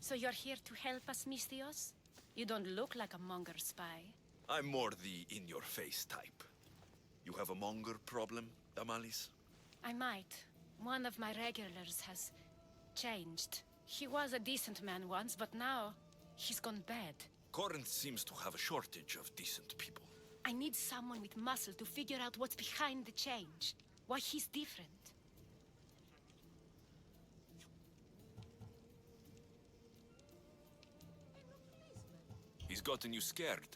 So you're here to help us, Mystios? You don't look like a monger spy. I'm more the in-your-face type. You have a monger problem, Damalis? I might. One of my regulars has changed. He was a decent man once, but now he's gone bad. Corinth seems to have a shortage of decent people. I need someone with muscle to figure out what's behind the change. Why he's different. He's gotten you scared.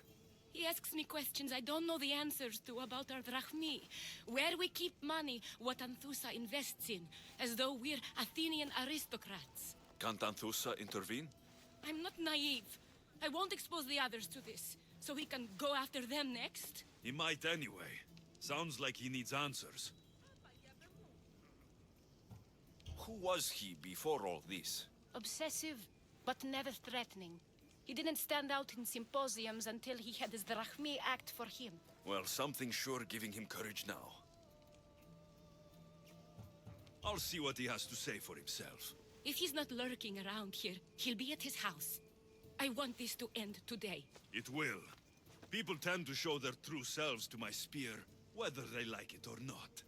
He asks me questions I don't know the answers to about our drachmi. Where we keep money, what Anthusa invests in. As though we're Athenian aristocrats. Can't Anthusa intervene? I'm not naive. I won't expose the others to this. So he can go after them next? He might anyway. Sounds like he needs answers. Who was he before all this? Obsessive, but never threatening. He didn't stand out in symposiums until he had his drachmi act for him. Well, something's sure giving him courage now. I'll see what he has to say for himself. If he's not lurking around here, he'll be at his house. I want this to end today. It will. People tend to show their true selves to my spear, whether they like it or not.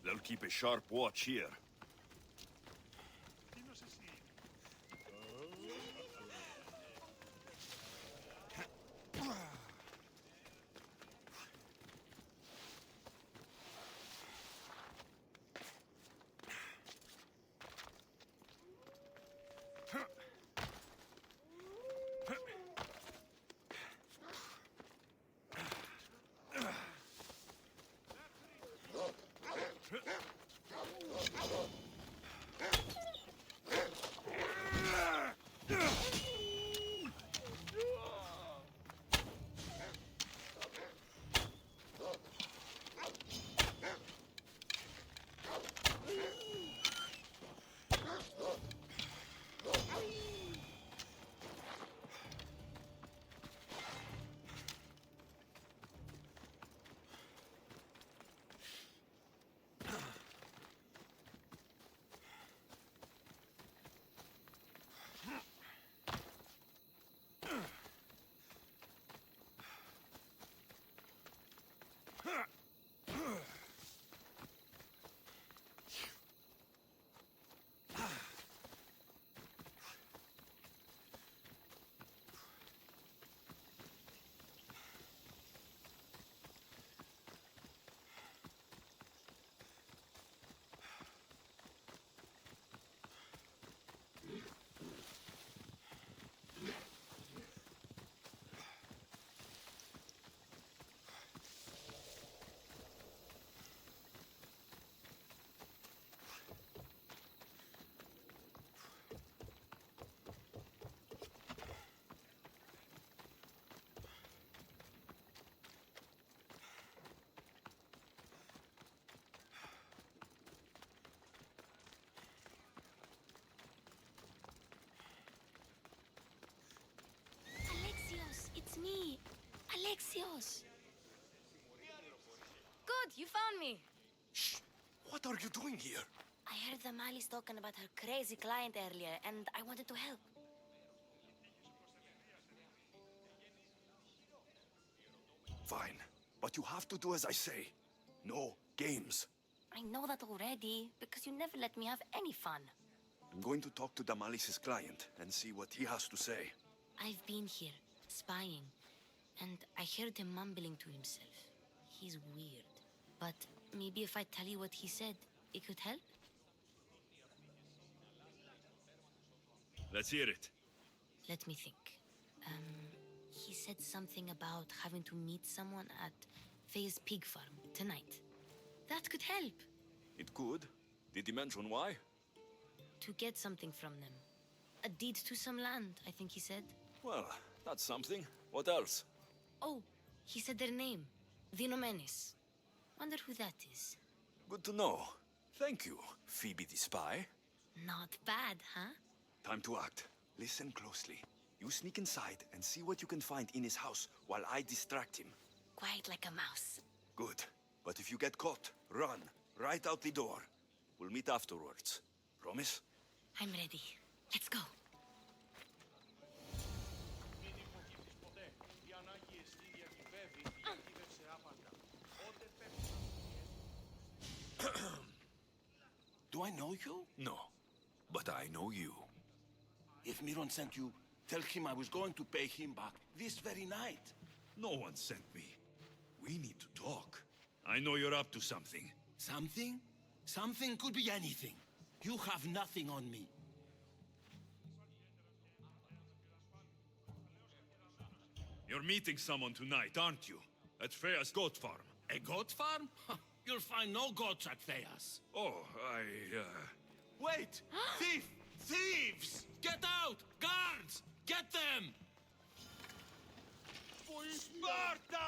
They'll keep a sharp watch here. It's me, Alexios. Good, you found me. Shh! What are you doing here? I heard the Mali's talking about her crazy client earlier, and I wanted to help. Fine, but you have to do as I say. No games. I know that already, because you never let me have any fun. I'm going to talk to Damalis' client and see what he has to say. I've been here, spying, and I heard him mumbling to himself. He's weird. But maybe if I tell you what he said, it could help? Let's hear it. Let me think. He said something about having to meet someone at Faye's pig farm tonight. That could help. It could. Did he mention why? To get something from them. A deed to some land, I think he said. Well, that's something. What else? Oh, he said their name. Vinomenes. Wonder who that is. Good to know. Thank you, Phoebe the spy. Not bad, huh? Time to act. Listen closely. You sneak inside and see what you can find in his house while I distract him. Quiet like a mouse. Good. But if you get caught, run. Right out the door. We'll meet afterwards. Promise? I'm ready. Let's go. Do I know you? No. But I know you. If Miron sent you, tell him I was going to pay him back this very night. No one sent me. We need to talk. I know you're up to something. Something? Something could be anything. You have nothing on me. You're meeting someone tonight, aren't you? At Freya's goat farm. A goat farm? You'll find no goats at Thea's. Oh, Wait! Thief! Thieves! Get out! Guards! Get them! For Sparta!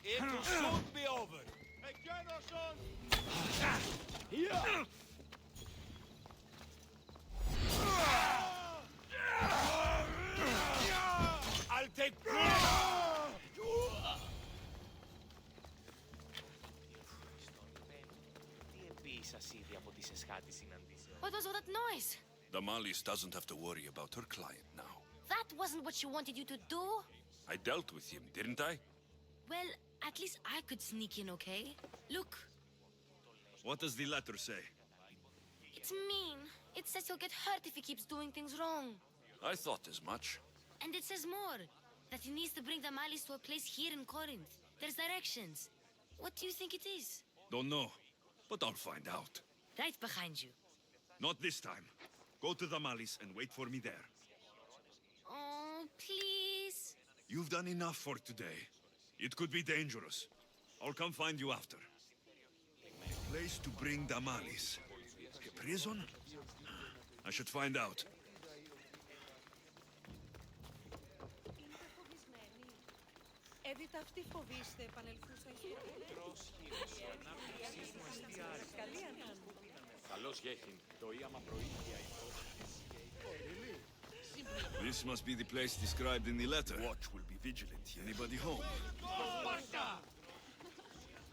It'll soon be over. I'll take What was all that noise? Damalis doesn't have to worry about her client now. That wasn't what she wanted you to do. I dealt with him, didn't I? Well, at least I could sneak in, okay? Look, what does the letter say? it's mean. It says he'll get hurt if he keeps doing things wrong. I thought as much. And it says more. That he needs to bring the Malis to a place here in Corinth. There's directions. What do you think it is? Don't know, but I'll find out. Right behind you. Not this time. Go to the Malis and wait for me there. Oh, please. You've done enough for today. It could be dangerous. I'll come find you after. A place to bring the Malis. A prison? I should find out. Έδιτα αυτή φοβήστε, επανελθούσα Καλώς γέχην, το άμα προήθεια This must be the place described in the letter. Watch will be vigilant here. Anybody home?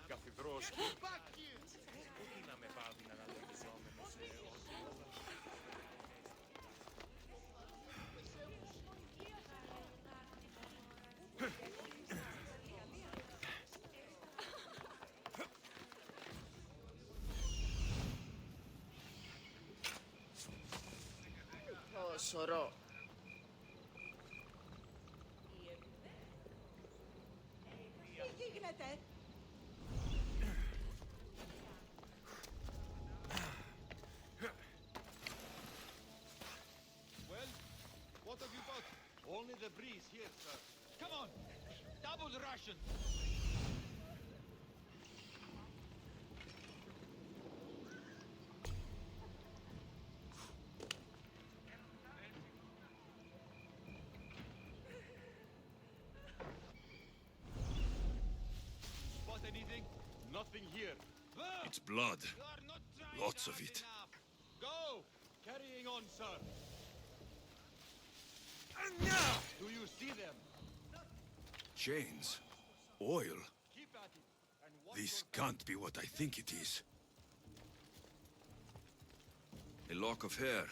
καθιδρός Σωρό. Τι γίνεται? Well, what have you got? Only the breeze here, sir. Come on! Double ration! Spot anything? Nothing here. It's blood. You are not trying Lots of hard it. enough. Go! Carrying on, sir. Do you see them? Chains. Oil. Keep at it. And watch This your can't be what I think it is. A lock of hair.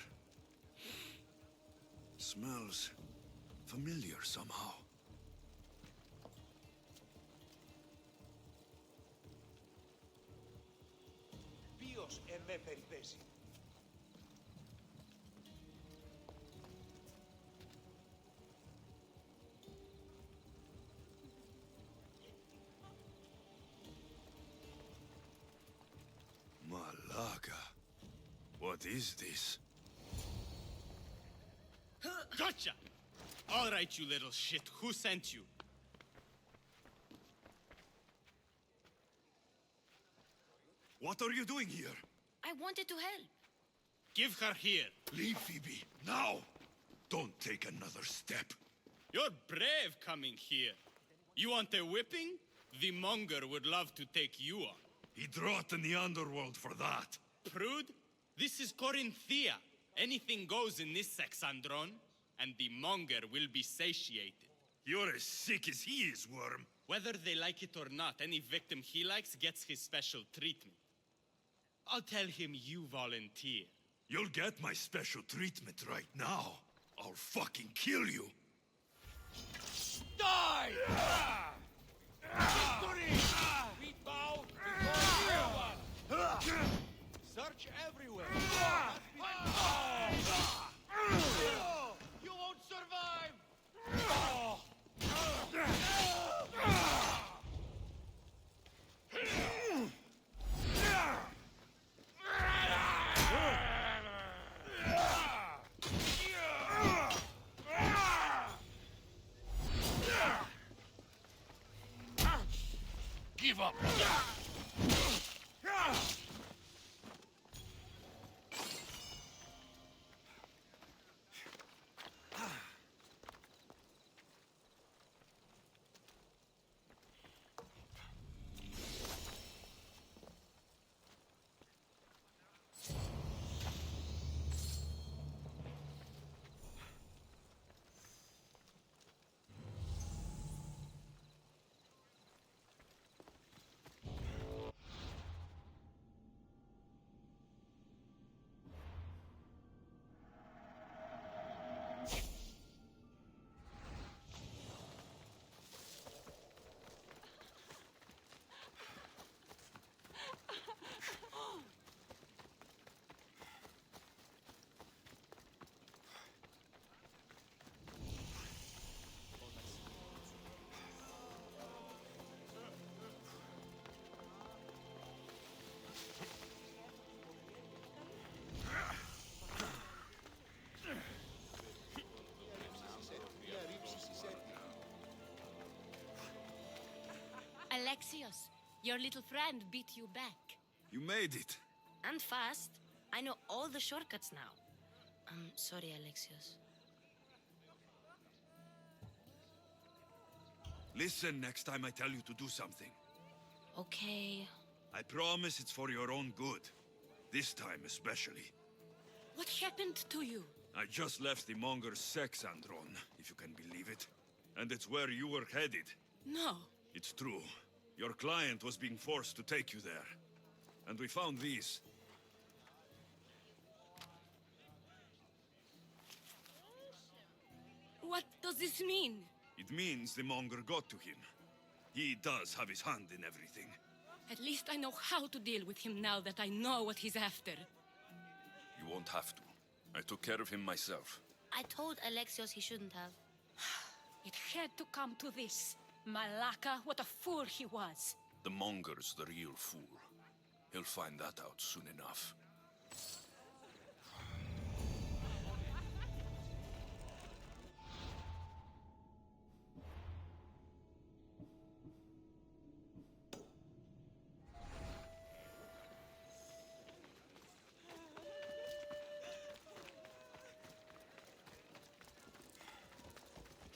Smells familiar somehow. Ποιος εμέ περιπέσει. Malaga. What is this? Gotcha! All right, you little shit. Who sent you? What are you doing here? I wanted to help. Give her here. Leave Phoebe, now! Don't take another step. You're brave coming here. You want a whipping? The monger would love to take you on. He'd rot in the underworld for that. Prude, this is Corinthia. Anything goes in this Sexandron, and the monger will be satiated. You're as sick as he is, Worm. Whether they like it or not, any victim he likes gets his special treatment. I'll tell him you volunteer. You'll get my special treatment right now. I'll fucking kill you. Die! Victory! We bow before no one. Search everywhere. You won't survive! Give up! Alexios, your little friend beat you back. You made it. And fast. I know all the shortcuts now. I'm sorry, Alexios. Listen next time I tell you to do something. Okay. I promise it's for your own good. This time especially. What happened to you? I just left the monger's Sexandron, if you can believe it. And it's where you were headed. No. It's true. Your client was being forced to take you there. And we found these. What does this mean? It means the monger got to him. He does have his hand in everything. At least I know how to deal with him now that I know what he's after. You won't have to. I took care of him myself. I told Alexios he shouldn't have. It had to come to this. Malaka, what a fool he was. The monger's the real fool. He'll find that out soon enough.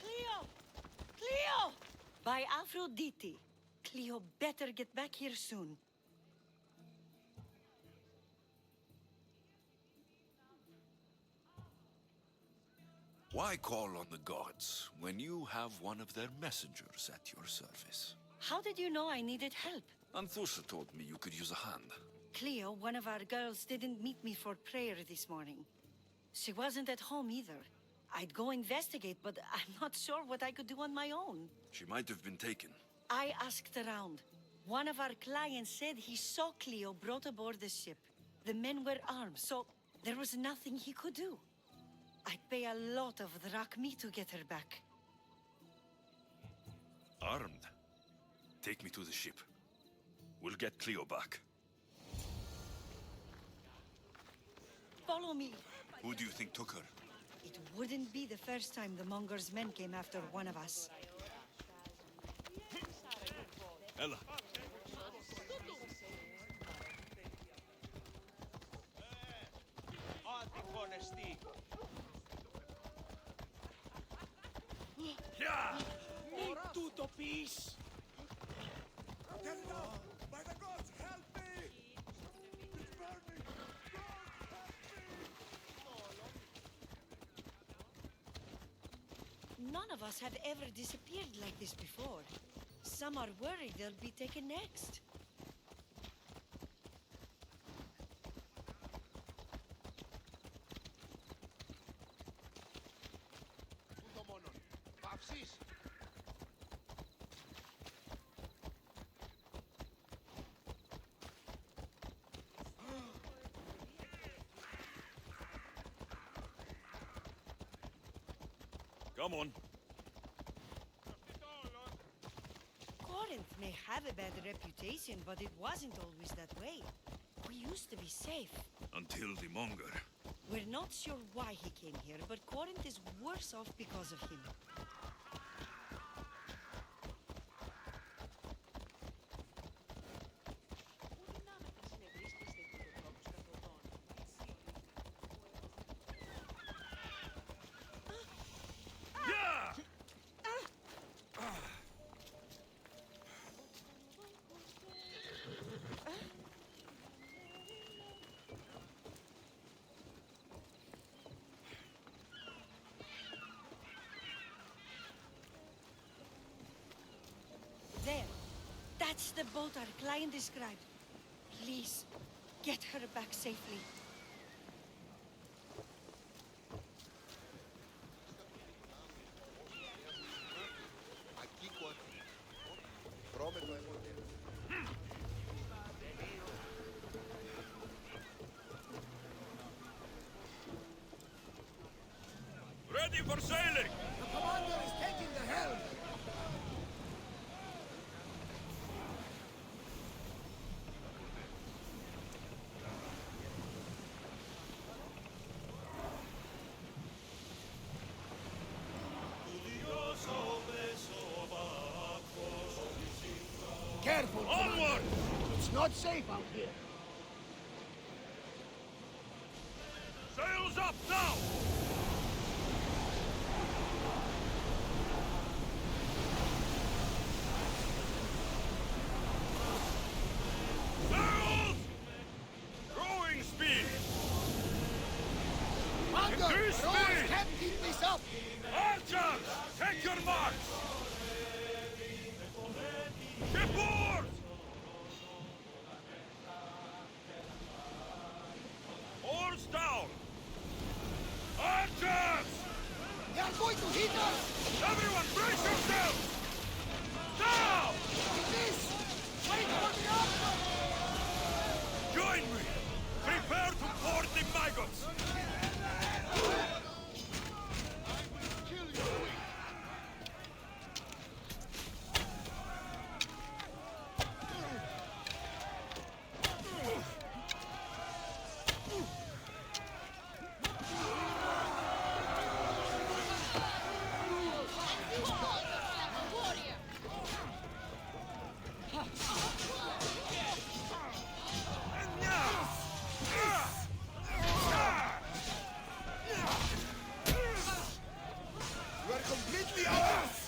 Cleo! Cleo! By Aphrodite. Cleo better get back here soon. Why call on the gods when you have one of their messengers at your service? How did you know I needed help? Anthusa told me you could use a hand. Cleo, one of our girls, didn't meet me for prayer this morning. She wasn't at home either. I'd go investigate, but I'm not sure what I could do on my own. She might have been taken. I asked around. One of our clients said he saw Cleo brought aboard the ship. The men were armed, so there was nothing he could do. I'd pay a lot of drachmi to get her back. Armed? Take me to the ship. We'll get Cleo back. Follow me. Who do you think took her? It wouldn't be the first time the Monger's men came after one of us. Ella. Tutto peace. Get it out! By the gods, help me! It's burning! Gods, help me! None of us have ever disappeared like this before. Some are worried they'll be taken next. Τούτο μόνον. Παύσεις! Come on. Corinth may have a bad reputation, but it wasn't always that way. We used to be safe. Until the monger. We're not sure why he came here, but Corinth is worse off because of him. There. That's the boat our client described. Please, get her back safely. Ακίκουα. Τρώμε το αιμονίριο. Ready for sailing! The commander is taking the helm! Careful! Onward! It's not safe out here! Sails up now! Sails! Growing speed! Commander! Increase Rowers speed! can't keep this up! Archers! Take your marks! Shipboard! Oars down! Archers! They are going to hit us! Everyone brace yourselves! Down! Like this! Wait for the answer! Join me! Prepare to board the maggots! Kill you! You are completely ours!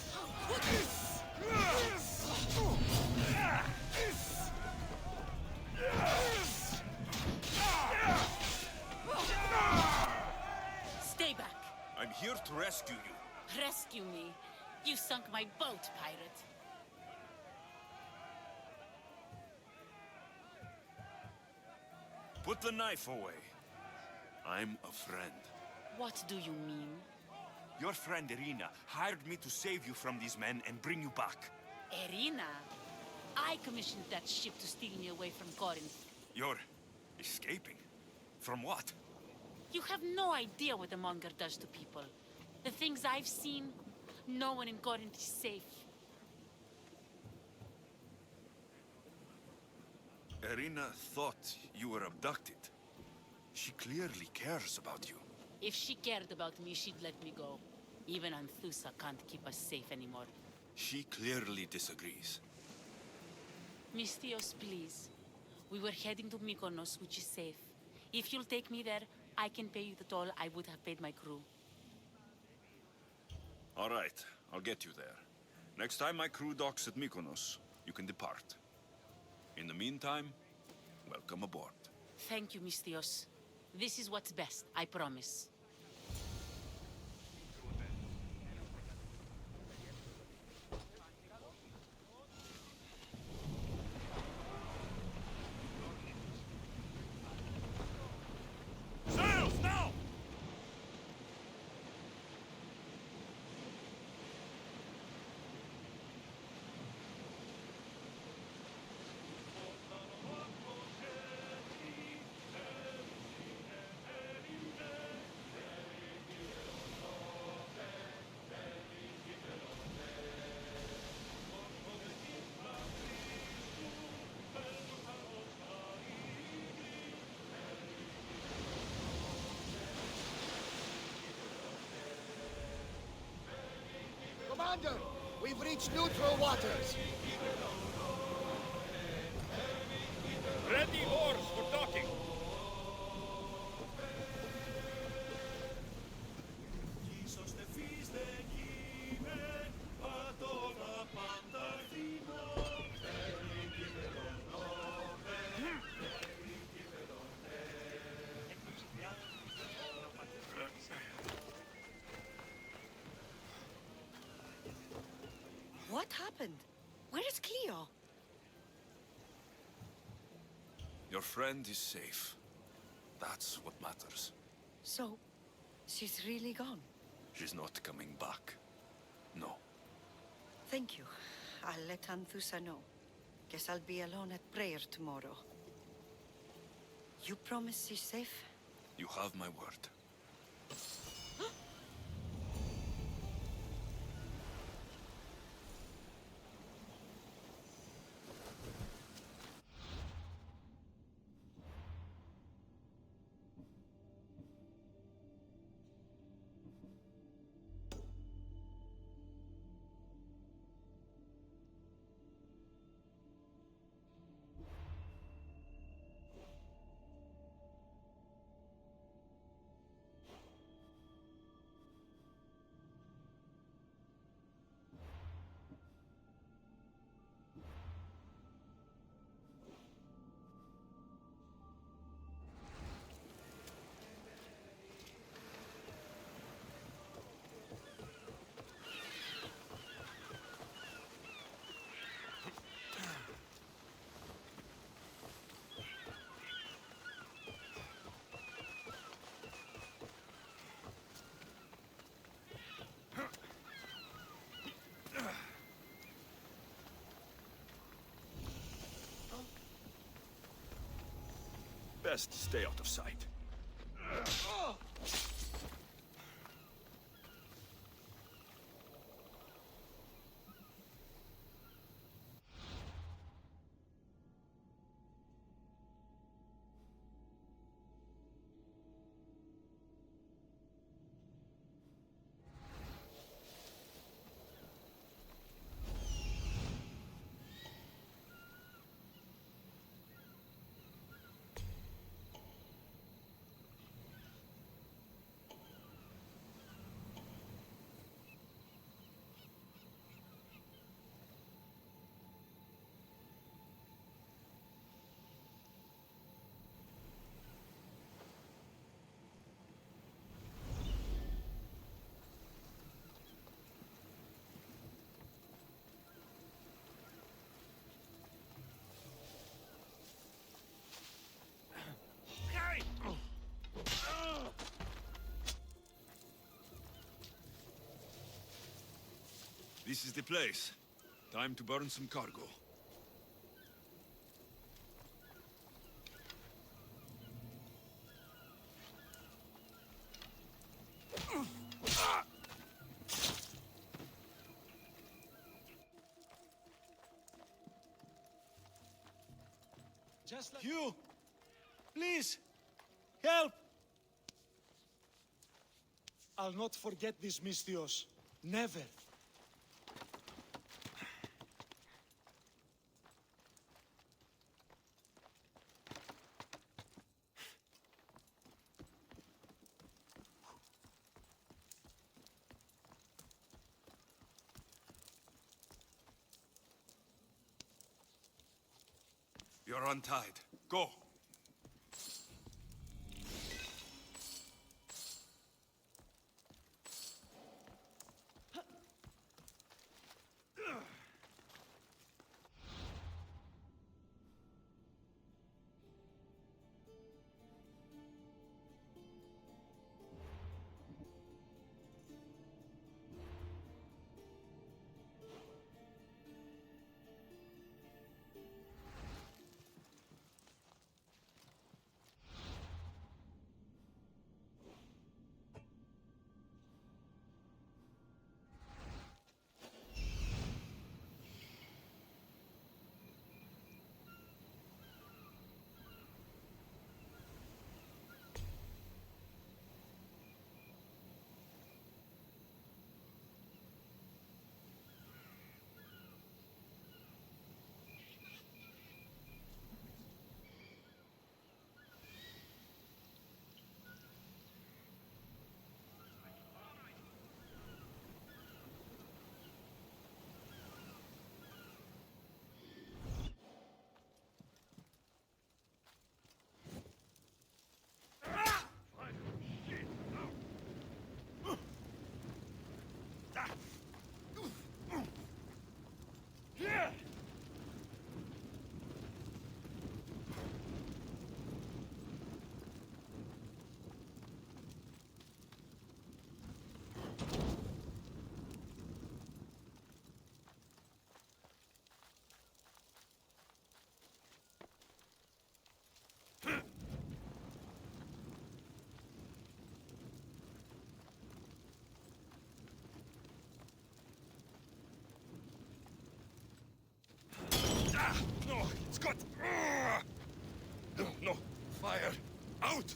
Stay back. I'm here to rescue you. Rescue me. You sunk my boat, pirate. Put the knife away. I'm a friend. What do you mean? Your friend Irina hired me to save you from these men and bring you back. Irina? I commissioned that ship to steal me away from Corinth. You're escaping? From what? You have no idea what the monger does to people. The things I've seen, no one in Corinth is safe. Irina thought you were abducted. She clearly cares about you. If she cared about me, she'd let me go. Even Anthusa can't keep us safe anymore. She clearly disagrees. Mystios, please. We were heading to Mykonos, which is safe. If you'll take me there, I can pay you the toll I would have paid my crew. All right, I'll get you there. Next time my crew docks at Mykonos, you can depart. In the meantime, welcome aboard. Thank you, Misthios. This is what's best, I promise. Sails now! Commander, we've reached neutral waters. Ready oars for docking. What happened? Where is Cleo? Your friend is safe. That's what matters. So, she's really gone. She's not coming back. No. Thank you. I'll let Anthusa know. Guess I'll be alone at prayer tomorrow. You promise she's safe? You have my word. Best stay out of sight. This is the place. Time to burn some cargo. Just like you! Please! Help! I'll not forget this, Misthios. Never. You're untied. Go. No, it's got... No, fire. Out!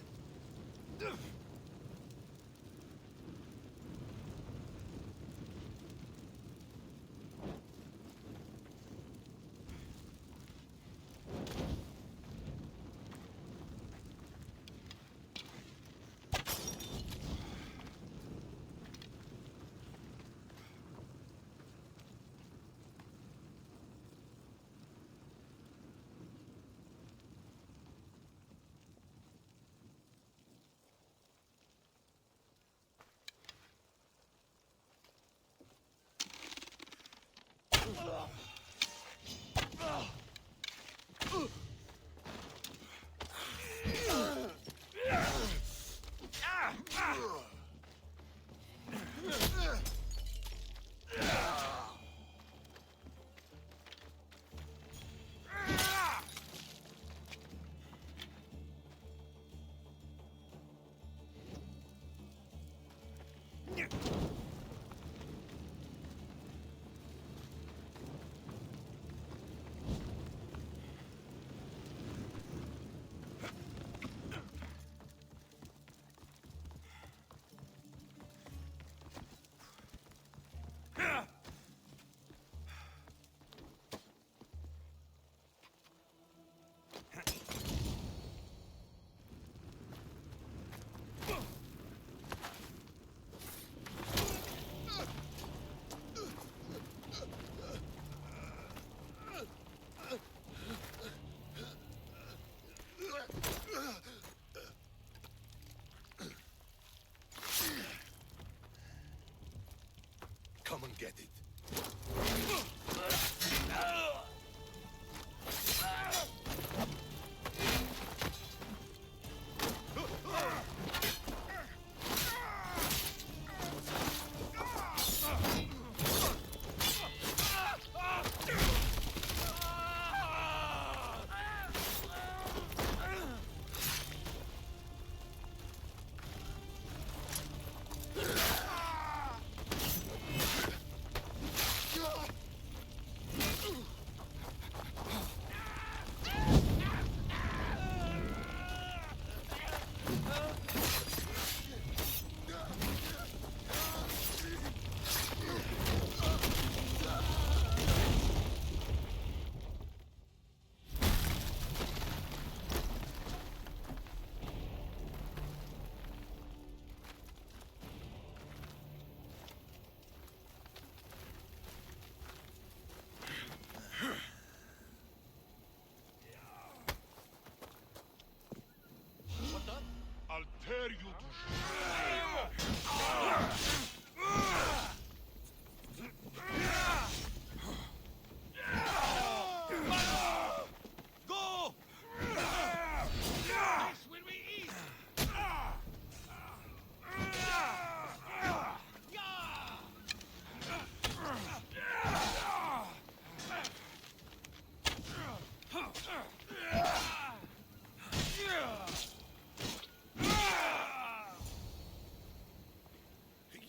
Come and get it. I'll tear you to Go! This will be easy!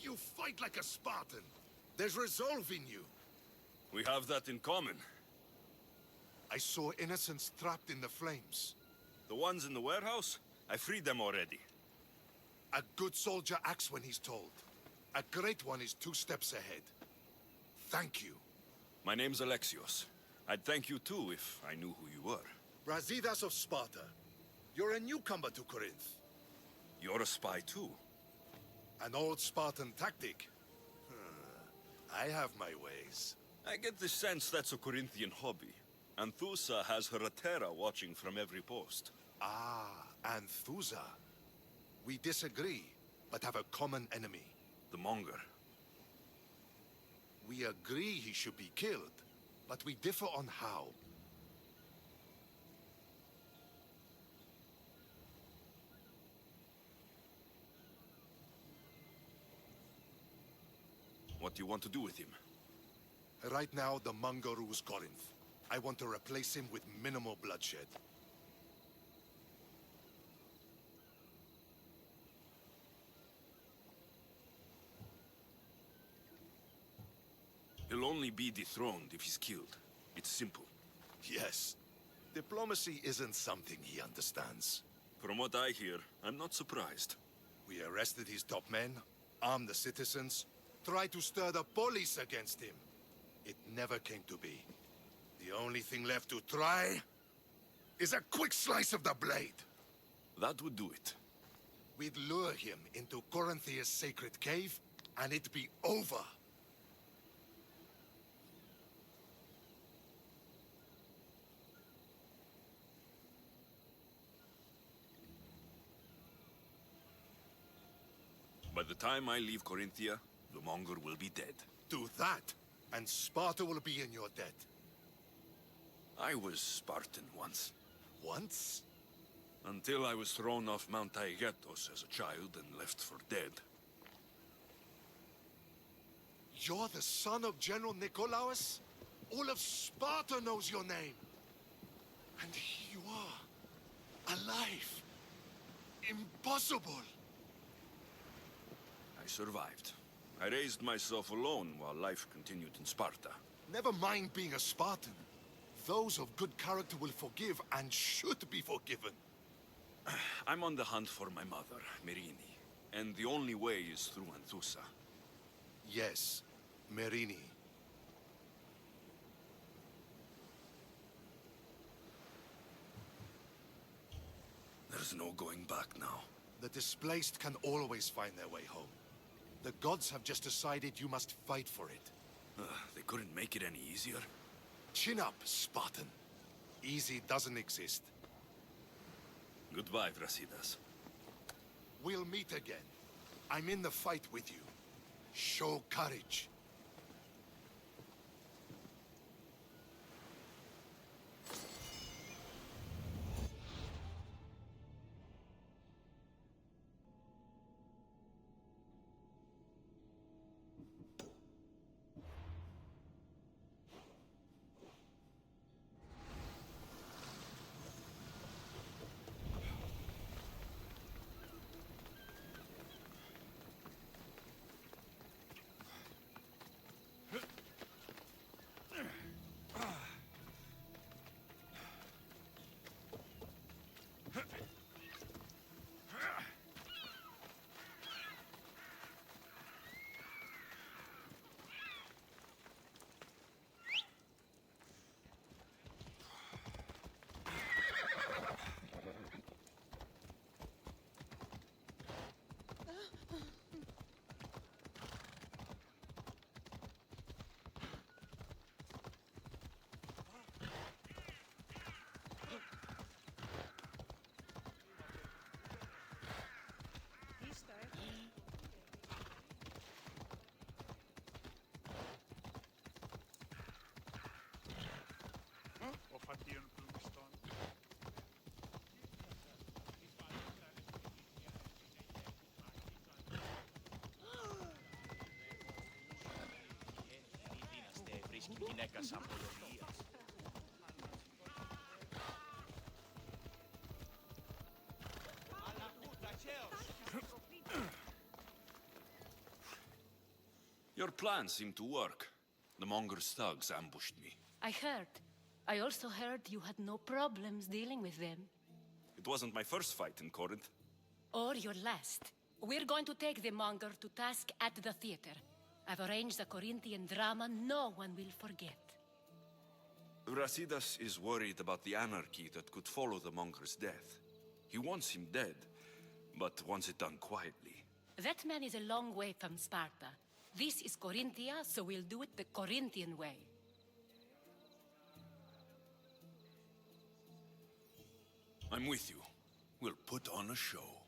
You fight like a Spartan. There's resolve in you. We have that in common. I saw innocents trapped in the flames. The ones in the warehouse? I freed them already. A good soldier acts when he's told. A great one is 2 steps ahead. Thank you. My name's Alexios. I'd thank you too if I knew who you were. Brasidas of Sparta. You're a newcomer to Corinth. You're a spy too. An old Spartan tactic. I have my ways. I get the sense that's a Corinthian hobby. Anthusa has her Atera watching from every post. Ah, Anthusa. We disagree, but have a common enemy. The Monger. We agree he should be killed, but we differ on how. What do you want to do with him? Right now, the Monger rules Corinth. I want to replace him with minimal bloodshed. He'll only be dethroned if he's killed. It's simple. Yes. Diplomacy isn't something he understands. From what I hear, I'm not surprised. We arrested his top men, armed the citizens, tried to stir the police against him. It never came to be. The only thing left to try is a quick slice of the blade. That would do it. We'd lure him into Corinthia's sacred cave, and it'd be over. By the time I leave Corinthia, the Monger will be dead. Do that, and Sparta will be in your debt. I was Spartan once. Once? Until I was thrown off Mount Taygetos as a child and left for dead. You're the son of General Nikolaos? All of Sparta knows your name. And here you are, alive. Impossible. I survived. I raised myself alone while life continued in Sparta. Never mind being a Spartan. Those of good character will forgive and should be forgiven. I'm on the hunt for my mother, Merini. And the only way is through Anthusa. Yes, Merini. There's no going back now. The displaced can always find their way home. The gods have just decided you must fight for it. They couldn't make it any easier. Chin up, Spartan. Easy doesn't exist. Goodbye, Brasidas. We'll meet again. I'm in the fight with you. Show courage. Your plan seemed to work. The Monger's thugs ambushed me. I heard. I also heard you had no problems dealing with them. It wasn't my first fight in Corinth. Or your last. We're going to take the monger to task at the theater. I've arranged a Corinthian drama no one will forget. Brasidas is worried about the anarchy that could follow the monger's death. He wants him dead, but wants it done quietly. That man is a long way from Sparta. This is Corinthia, so we'll do it the Corinthian way. I'm with you. We'll put on a show.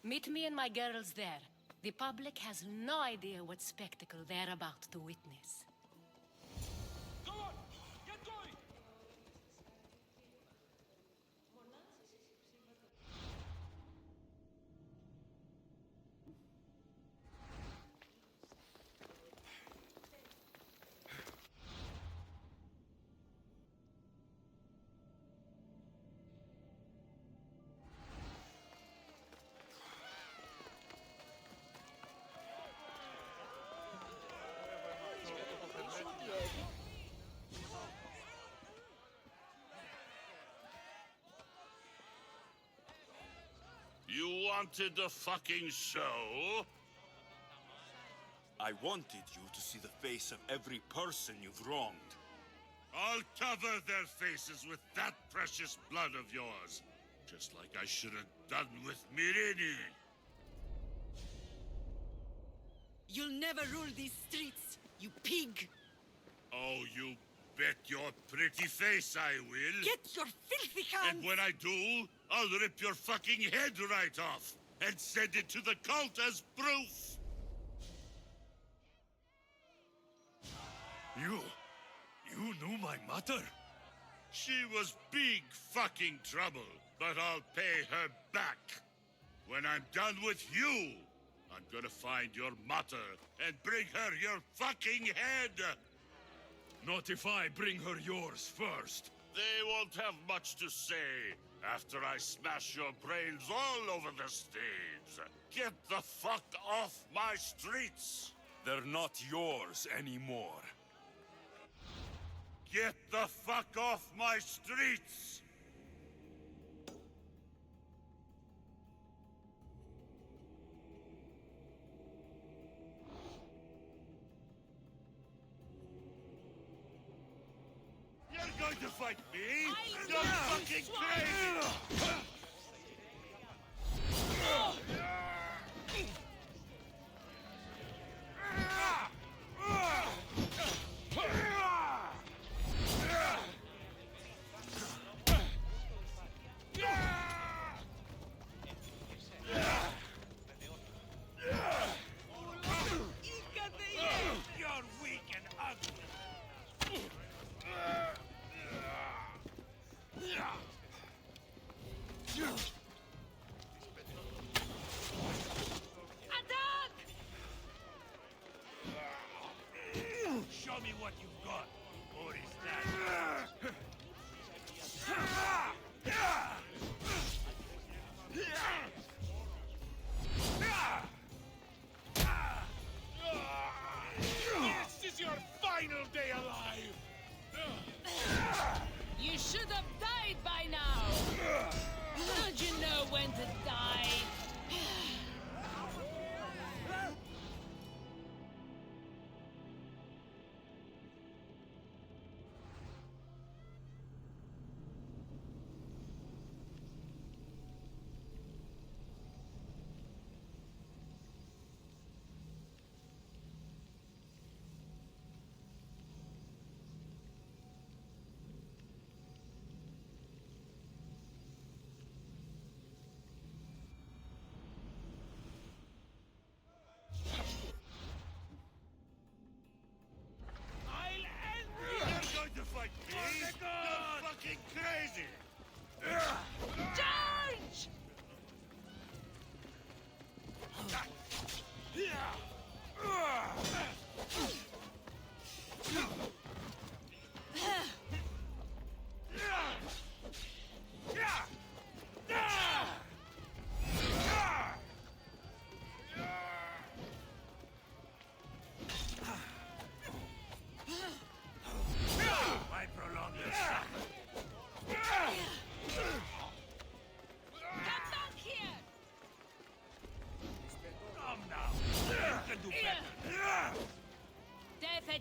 Meet me and my girls there. The public has no idea what spectacle they're about to witness. Go on! Get going! You wanted a fucking show? I wanted you to see the face of every person you've wronged. I'll cover their faces with that precious blood of yours. Just like I should have done with Mirini. You'll never rule these streets, you pig! Oh, you bet your pretty face I will. Get your filthy hands! And when I do, I'll rip your fucking head right off and send it to the cult as proof. You knew my mother? She was big fucking trouble, but I'll pay her back. When I'm done with you, I'm gonna find your mother and bring her your fucking head. Not if I bring her yours first. They won't have much to say after I smash your brains all over the stage. Get the fuck off my streets! They're not yours anymore. Get the fuck off my streets! You're going to fight me? You're fucking crazy! You're weak and ugly.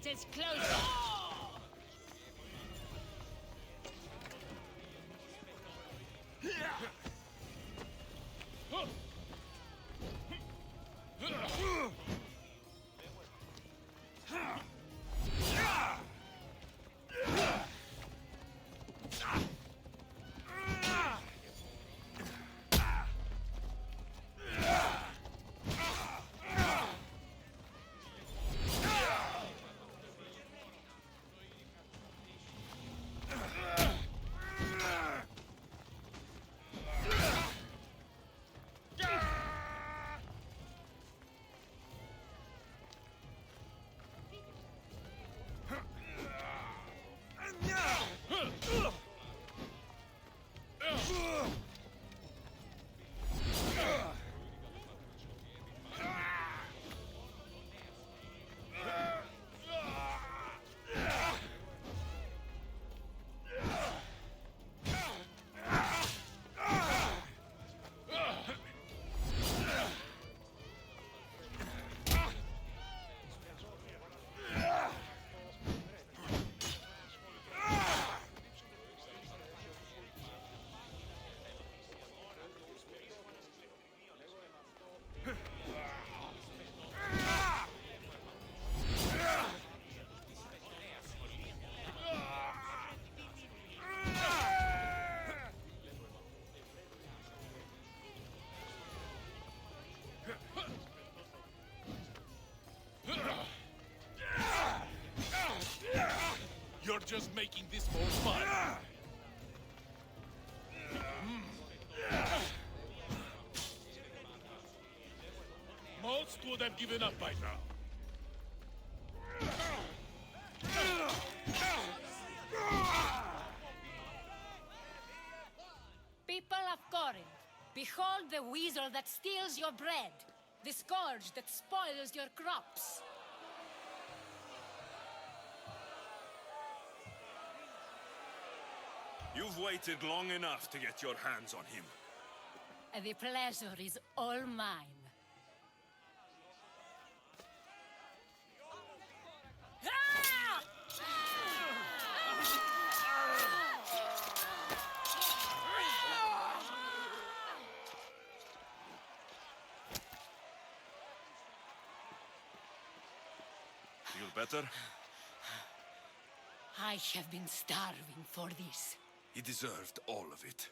Get as close. You're just making this more fun. Most would have given up by now. People of Corinth, behold the weasel that steals your bread, the scourge that spoils your crops. You've waited long enough to get your hands on him. The pleasure is all mine. Ah! Feel better? I have been starving for this. He deserved all of it.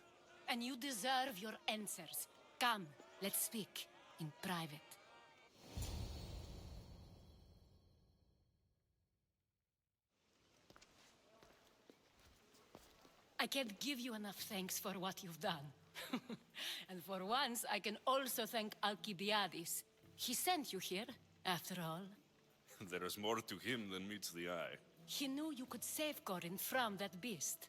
And you deserve your answers. Come, let's speak in private. I can't give you enough thanks for what you've done. And for once, I can also thank Alcibiades. He sent you here, after all. There is more to him than meets the eye. He knew you could save Corinth from that beast.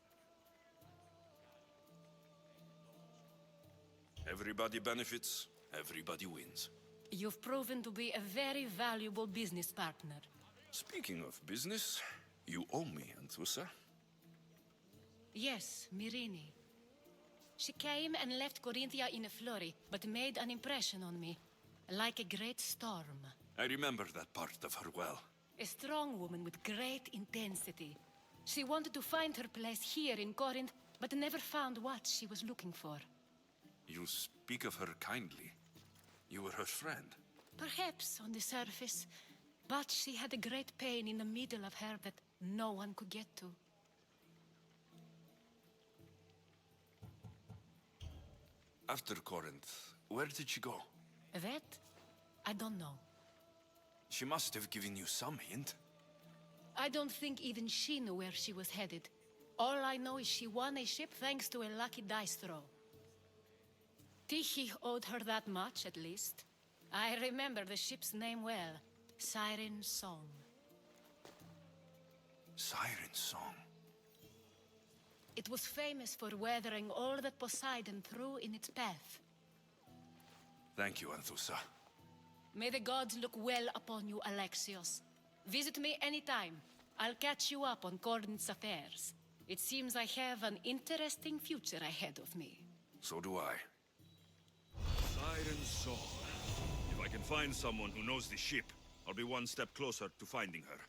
Everybody benefits, everybody wins. You've proven to be a very valuable business partner. Speaking of business, you owe me, Anthusa. Yes, Myrine. She came and left Corinthia in a flurry, but made an impression on me. Like a great storm. I remember that part of her well. A strong woman with great intensity. She wanted to find her place here in Corinth, but never found what she was looking for. You speak of her kindly. You were her friend. Perhaps on the surface, but she had a great pain in the middle of her that no one could get to. After Corinth, where did she go? That? I don't know. She must have given you some hint. I don't think even she knew where she was headed. All I know is she won a ship thanks to a lucky dice throw. Tyche owed her that much, at least. I remember the ship's name well. Siren Song. Siren Song. It was famous for weathering all that Poseidon threw in its path. Thank you, Anthusa. May the gods look well upon you, Alexios. Visit me anytime. I'll catch you up on Corinth's affairs. It seems I have an interesting future ahead of me. So do I. Siren Song. If I can find someone who knows the ship, I'll be one step closer to finding her.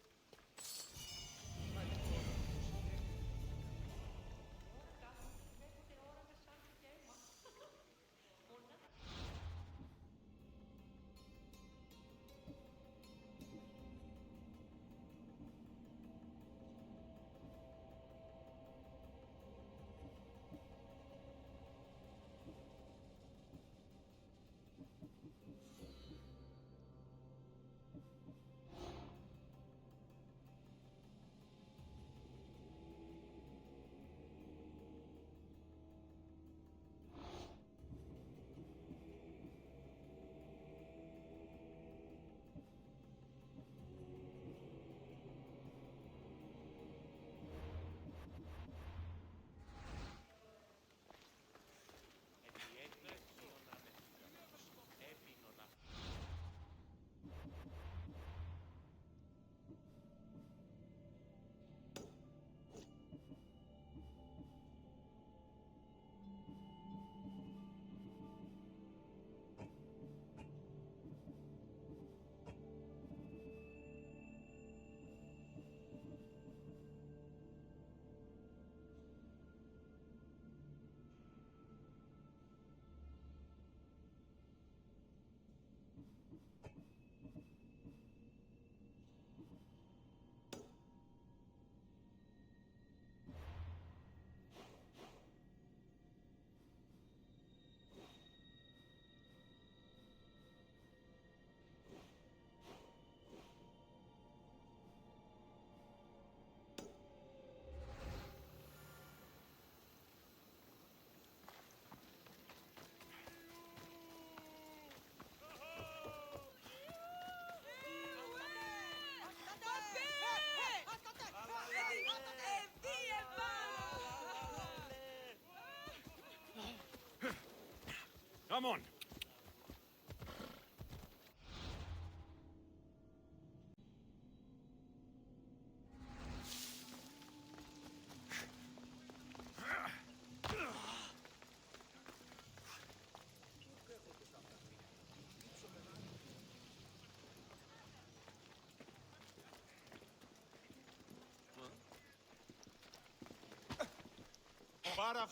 Come on.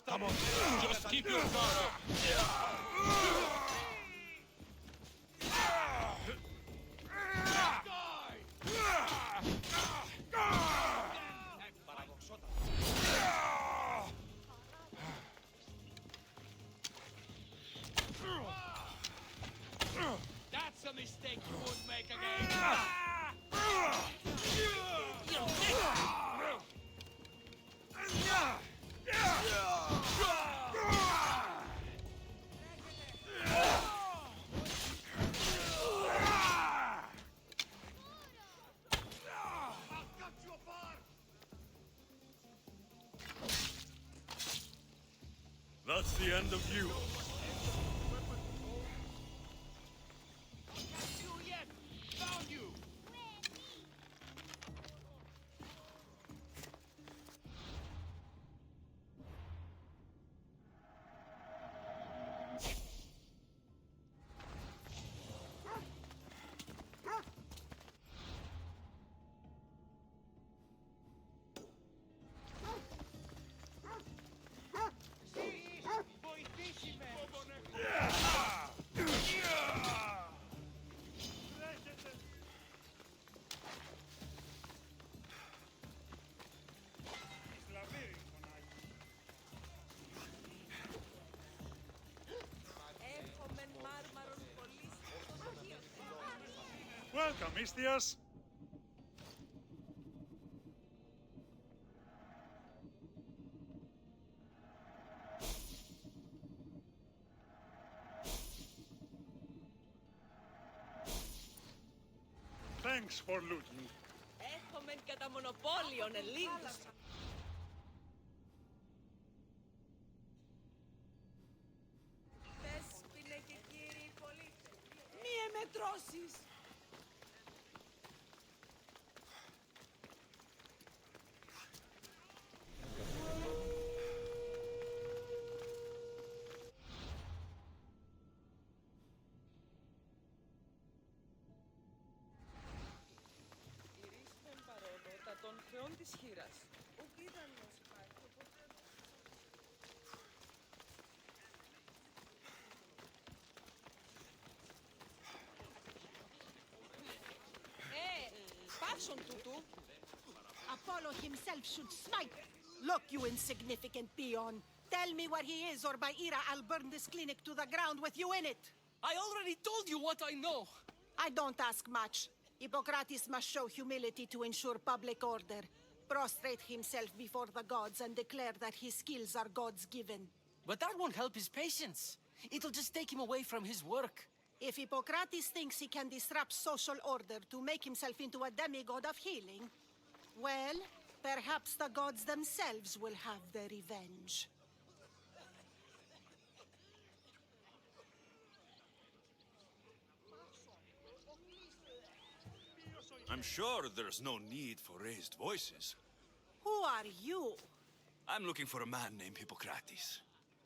Come on, just keep your guard up. That's a mistake you won't make again. That's the end of you. Found you! Welcome, Istias. Thanks for looting. Έχουμε κατά μονοπόλιον Ελλήνους. Δέσποινε και κύριοι πολίτες, μη εμετρώσεις. Των θεών της χείρας. Ο κοίτανος υπάρχει, οπότε... Πάσον τούτου. Apollo himself should smite. Look, you insignificant peon. Tell me where he is, or by Ira, I'll burn this clinic to the ground with you in it. I already told you what I know. I don't ask much. Hippocrates must show humility to ensure public order. Prostrate himself before the gods and declare that his skills are God's given. But that won't help his patients. It'll just take him away from his work. If Hippocrates thinks he can disrupt social order to make himself into a demigod of healing, well, perhaps the gods themselves will have their revenge. I'm sure there's no need for raised voices. Who are you? I'm looking for a man named Hippocrates.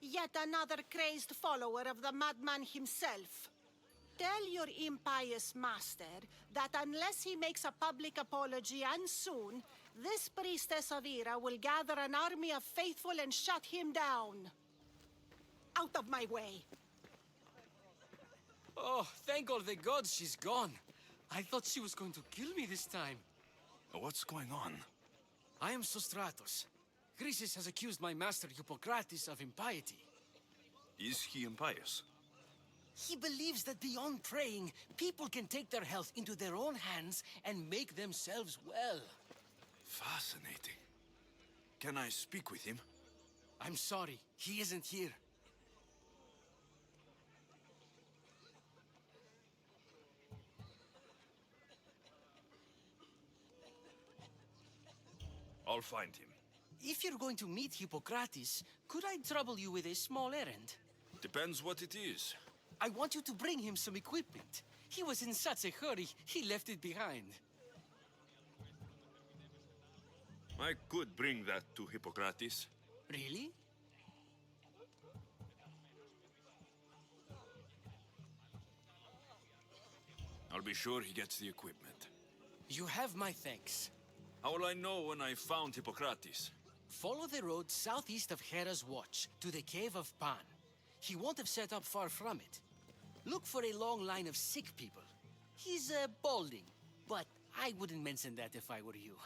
Yet another crazed follower of the madman himself. Tell your impious master that unless he makes a public apology, and soon, this priestess of Ira will gather an army of faithful and shut him down. Out of my way. Oh, thank all the gods she's gone. I thought she was going to kill me this time. What's going on? I am Sostratos. Chrysis has accused my master Hippocrates of impiety. Is he impious? He believes that beyond praying, people can take their health into their own hands and make themselves well. Fascinating. Can I speak with him? I'm sorry, he isn't here. I'll find him. If you're going to meet Hippocrates, could I trouble you with a small errand? Depends what it is. I want you to bring him some equipment. He was in such a hurry, he left it behind. I could bring that to Hippocrates. Really? I'll be sure he gets the equipment. You have my thanks. How will I know when I found Hippocrates? Follow the road southeast of Hera's Watch to the Cave of Pan. He won't have set up far from it. Look for a long line of sick people. He's balding, but I wouldn't mention that if I were you.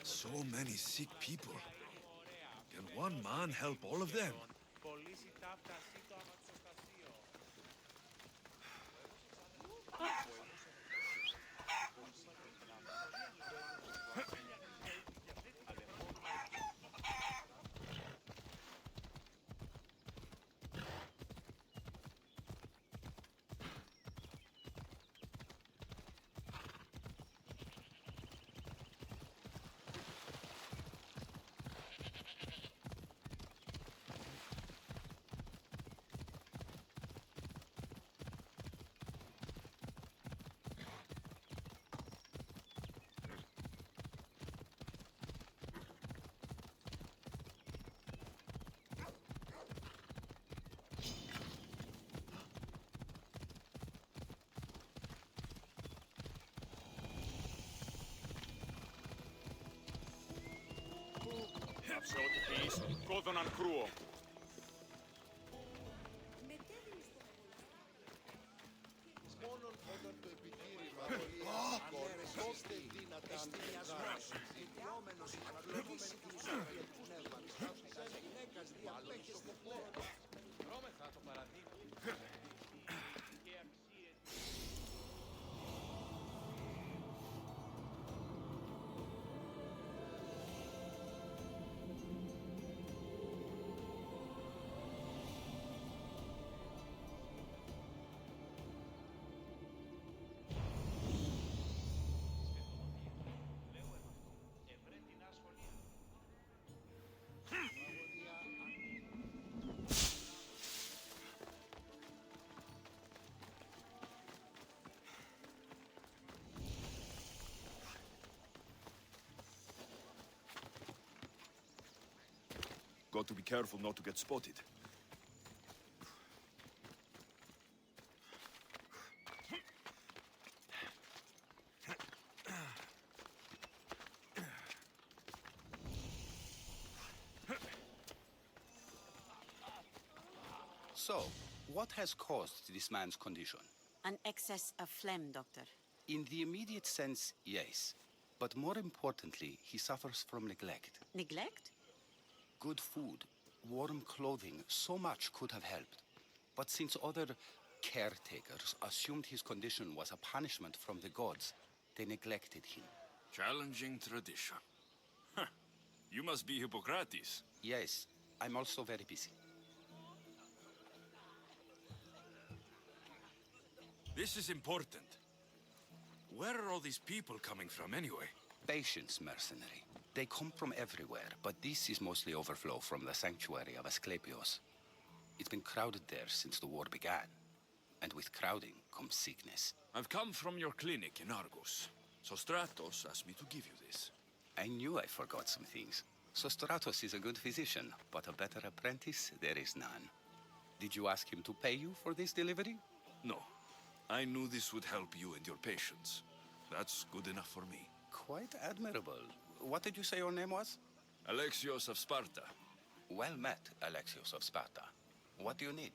So many sick people. Can one man help all of them? Αξιότιμης, πρόδωναν κρούο. Μόνον όταν το επιχείρημα ανέρεσαι δύνατα εστιασμός, ιδιόμενος αναλογόμενη του Ισραήλ πνεύμα, σαν γυναίκας διαπέχεστε πλέον. Δρόμεθα το παραδείγμα. Got to be careful not to get spotted. So, what has caused this man's condition? An excess of phlegm, Doctor. In the immediate sense, yes. But more importantly, he suffers from neglect. Neglect? Good food, warm clothing, so much could have helped. But since other caretakers assumed his condition was a punishment from the gods, they neglected him. Challenging tradition. Huh. You must be Hippocrates. Yes, I'm also very busy. This is important. Where are all these people coming from anyway? Patience, mercenary. They come from everywhere, but this is mostly overflow from the sanctuary of Asclepios. It's been crowded there since the war began. And with crowding comes sickness. I've come from your clinic in Argos. Sostratos asked me to give you this. I knew I forgot some things. Sostratos is a good physician, but a better apprentice there is none. Did you ask him to pay you for this delivery? No. I knew this would help you and your patients. That's good enough for me. Quite admirable. What did you say your name was? Alexios of Sparta. Well met, Alexios of Sparta. What do you need?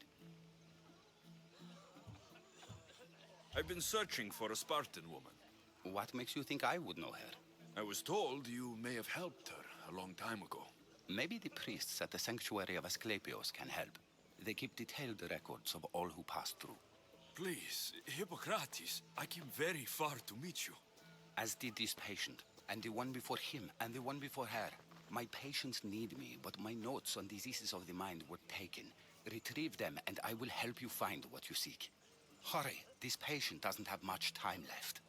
I've been searching for a Spartan woman. What makes you think I would know her? I was told you may have helped her a long time ago. Maybe the priests at the sanctuary of Asclepios can help. They keep detailed records of all who pass through. Please, Hippocrates, I came very far to meet you. as did this patient, and the one before him, and the one before her. My patients need me, but my notes on diseases of the mind were taken. Retrieve them, and I will help you find what you seek. Hurry, this patient doesn't have much time left.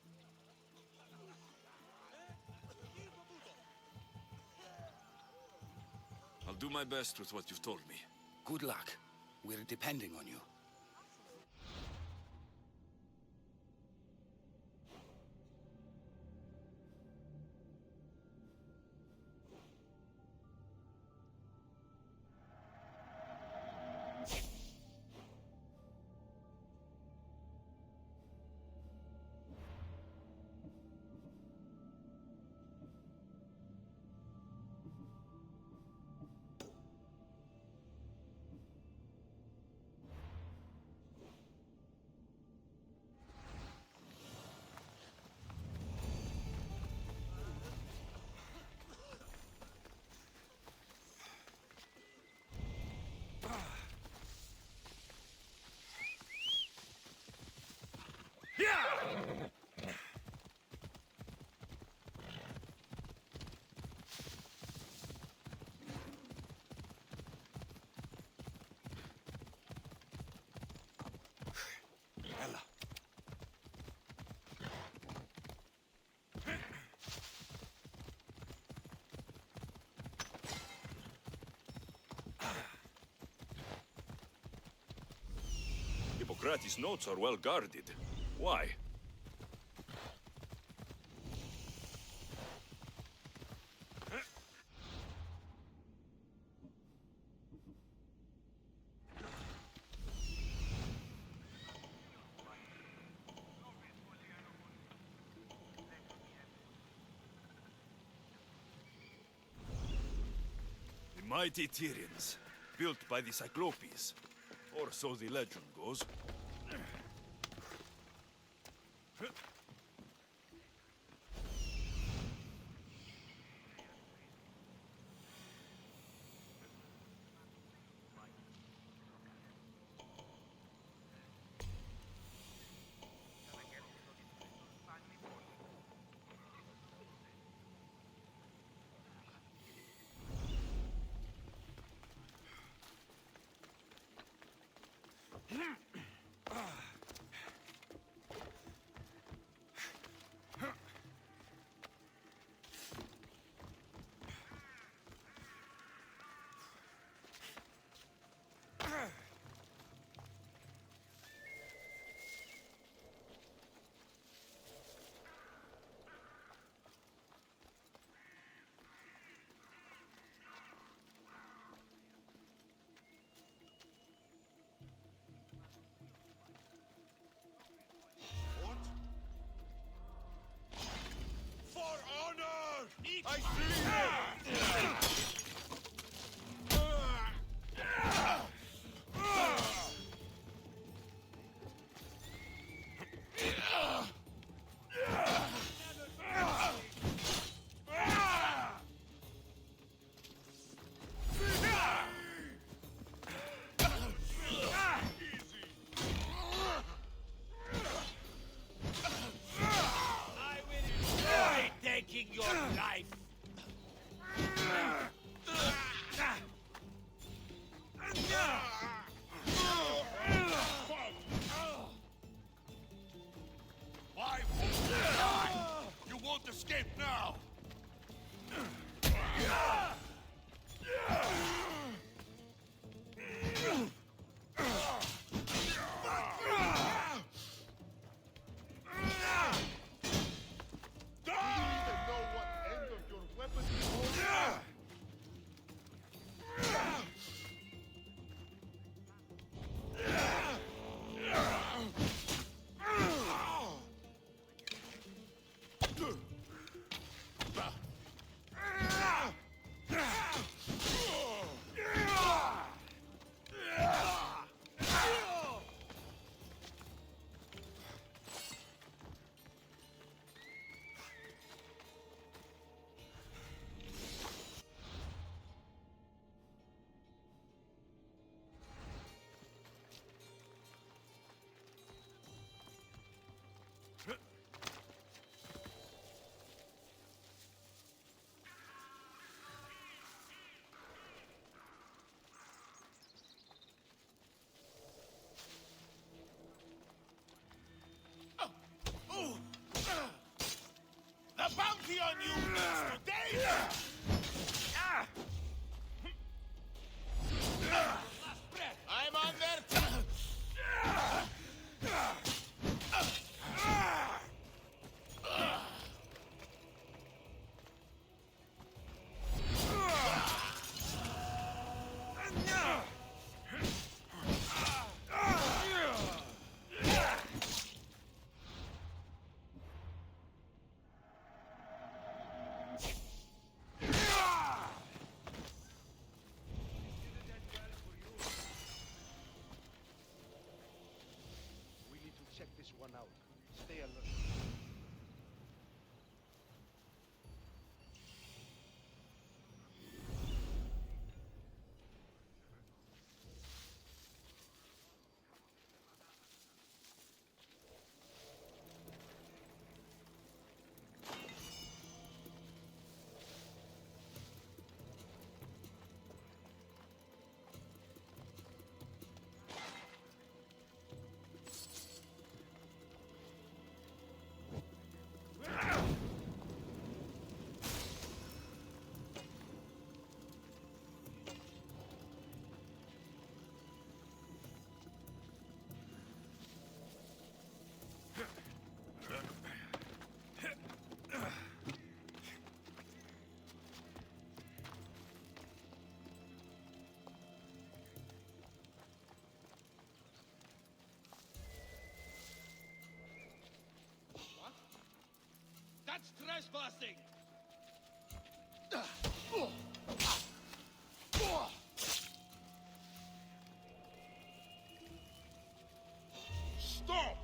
I'll do my best with what you've told me. Good luck. We're depending on you. Hippocrates' notes are well guarded. Why? The mighty Tyrians, built by the Cyclopes. Or so the legend goes. I see you! Taking your life. Why won't you die? You won't escape now! a bounty on you today! I'm on their team! We need to check this one out. Stay alert. That's trespassing! Stop!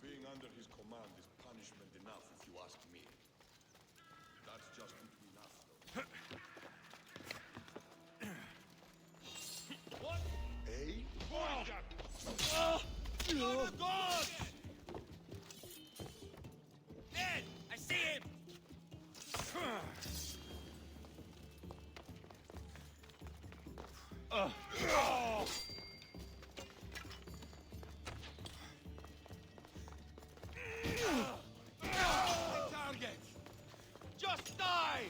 Being under his command is punishment enough, if you ask me. That's just between us, though. What? Hey? You're a god! Ned! I see him! Target! Just die!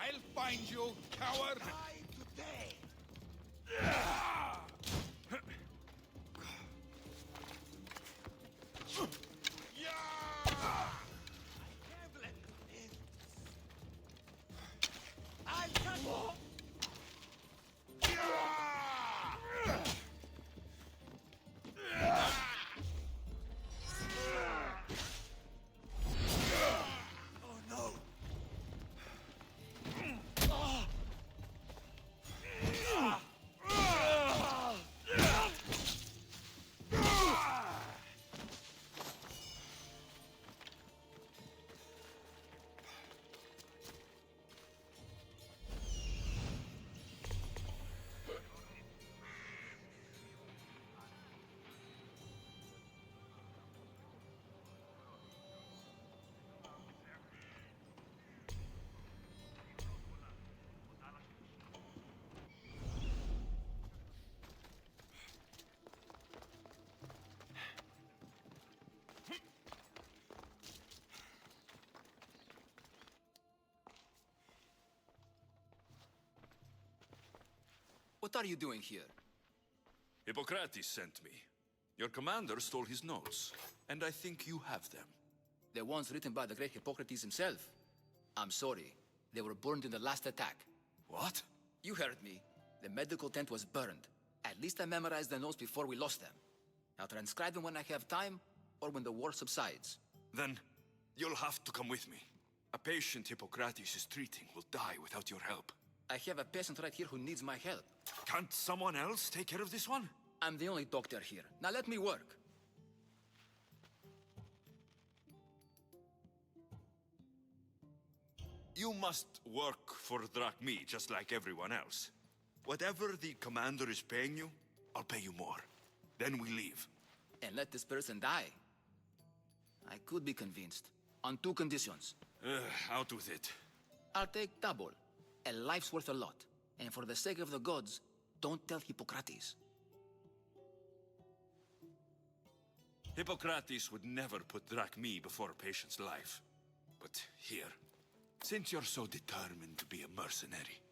I'll find you, coward! Die today! I'll cut you! Oh no! What are you doing here? Hippocrates sent me. Your commander stole his notes, and I think you have them. The ones written by the great Hippocrates himself. I'm sorry. They were burned in the last attack. What? You heard me. The medical tent was burned. At least I memorized the notes before we lost them. I'll transcribe them when I have time, or when the war subsides. Then, you'll have to come with me. A patient Hippocrates is treating will die without your help. I have a patient right here who needs my help. Can't someone else take care of this one? I'm the only doctor here. Now let me work. You must work for Drachmi, just like everyone else. Whatever the commander is paying you, I'll pay you more. Then we leave. And let this person die. I could be convinced. On 2 conditions. Out with it. I'll take double. A life's worth a lot. And for the sake of the gods, don't tell Hippocrates. Hippocrates would never put Drachmi before a patient's life. But here, since you're so determined to be a mercenary,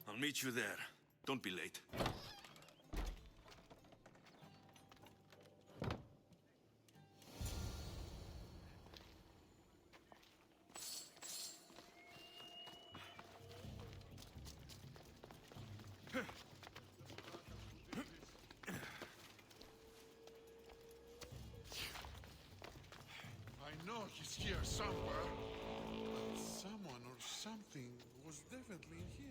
I'll meet you there. Don't be late. I know he's here somewhere. But someone or something was definitely here.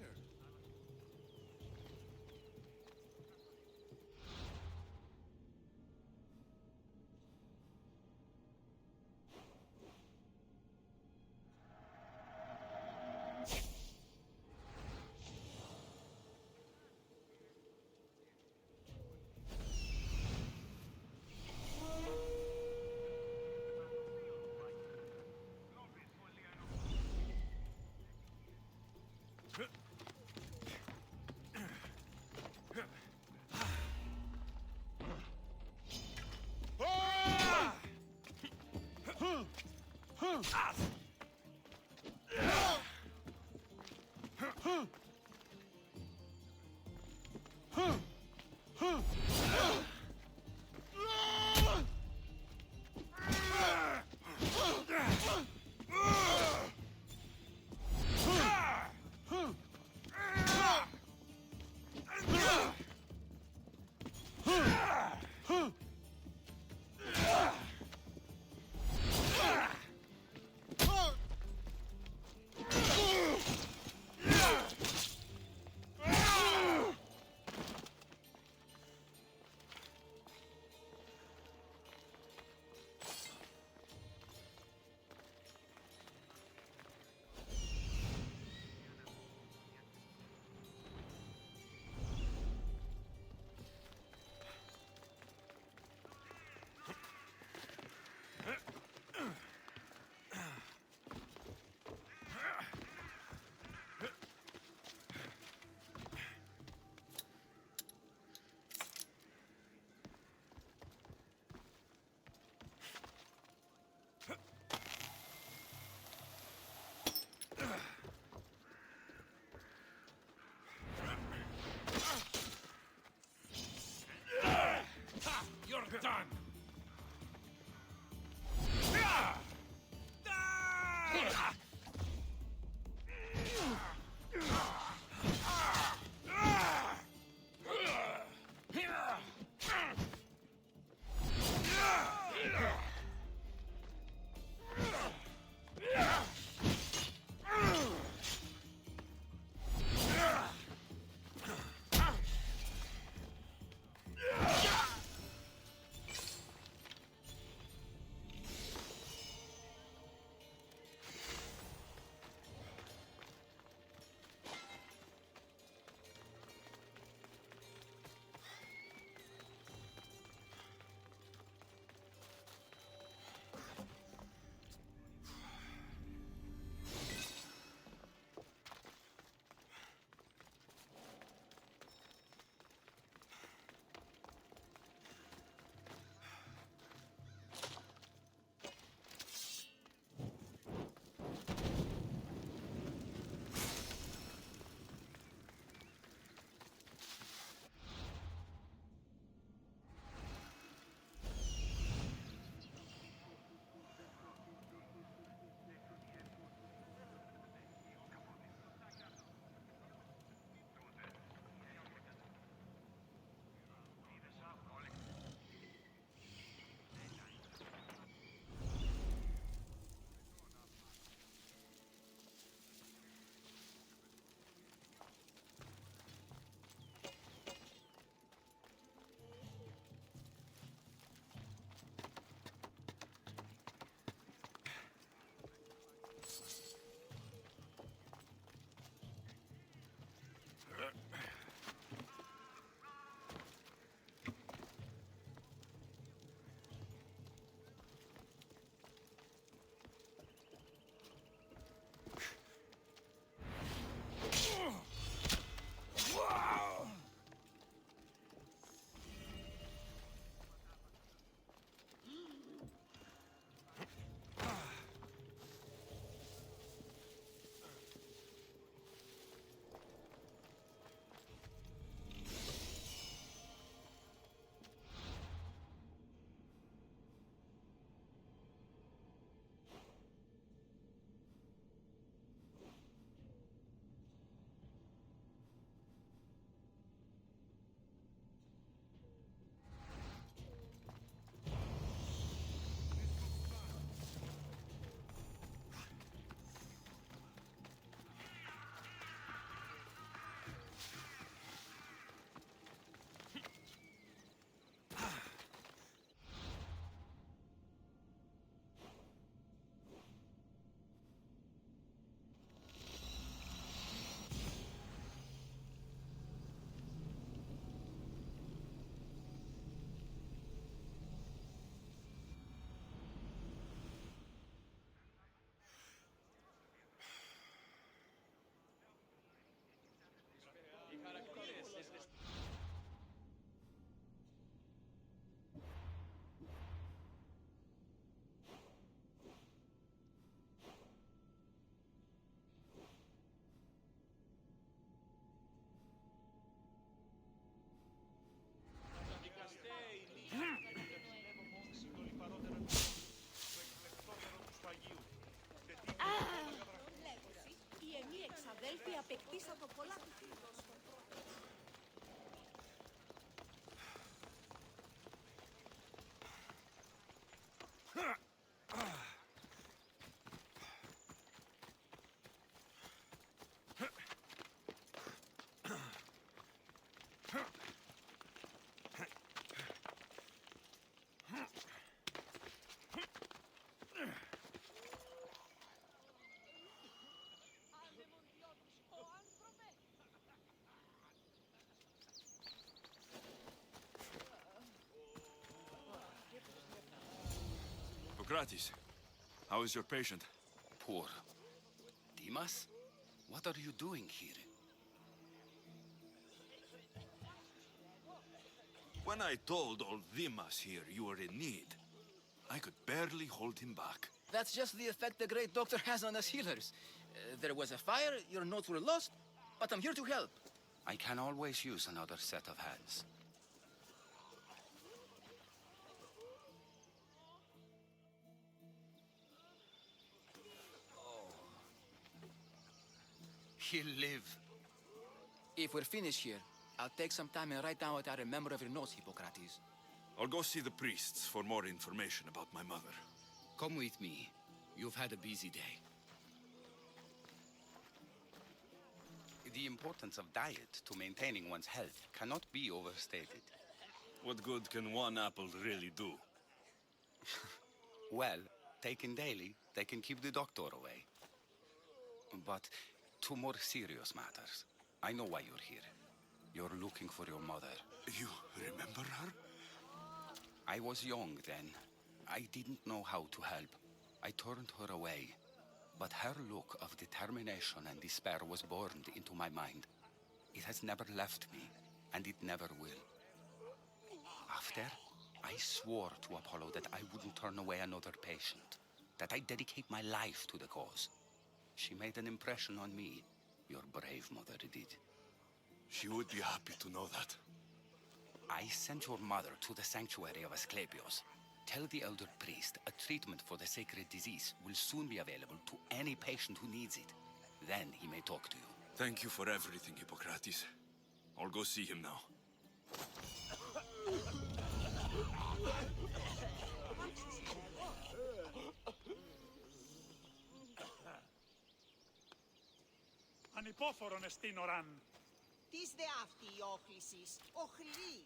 αδέλφοι απεκτήσαν το πολλά του. Hippocrates, how is your patient? Poor. Dimas? What are you doing here? When I told old Dimas here you were in need, I could barely hold him back. That's just the effect the great doctor has on us healers. There was a fire, your notes were lost, but I'm here to help. I can always use another set of hands. He'll live. If we're finished here, I'll take some time and write down what I remember of your notes, Hippocrates. I'll go see the priests for more information about my mother. Come with me. You've had a busy day. The importance of diet to maintaining one's health cannot be overstated. What good can one apple really do? Well, taken daily, they can keep the doctor away. But two more serious matters. I know why you're here. You're looking for your mother. You remember her? I was young then. I didn't know how to help. I turned her away. But her look of determination and despair was burned into my mind. It has never left me, and it never will. After, I swore to Apollo that I wouldn't turn away another patient, that I'd dedicate my life to the cause. She made an impression on me. Your brave mother did. She would be happy to know that. I sent your mother to the sanctuary of Asclepios. Tell the elder priest a treatment for the sacred disease will soon be available to any patient who needs it. Then he may talk to you. Thank you for everything, Hippocrates. I'll go see him now. Ανυπόφορον εστίν οράν. Τις δε αυτή η όχλησης, οχλή.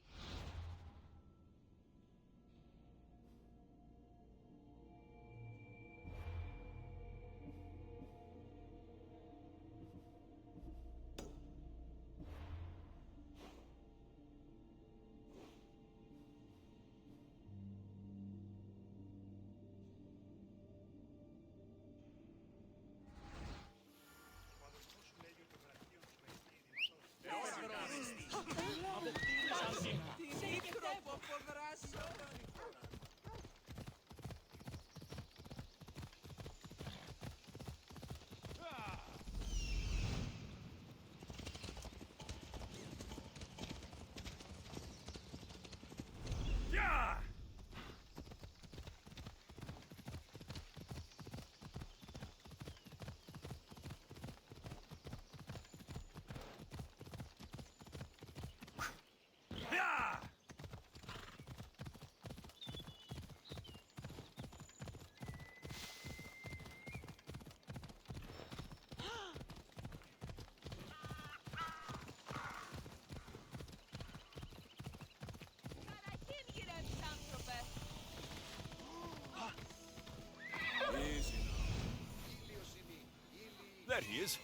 There he is.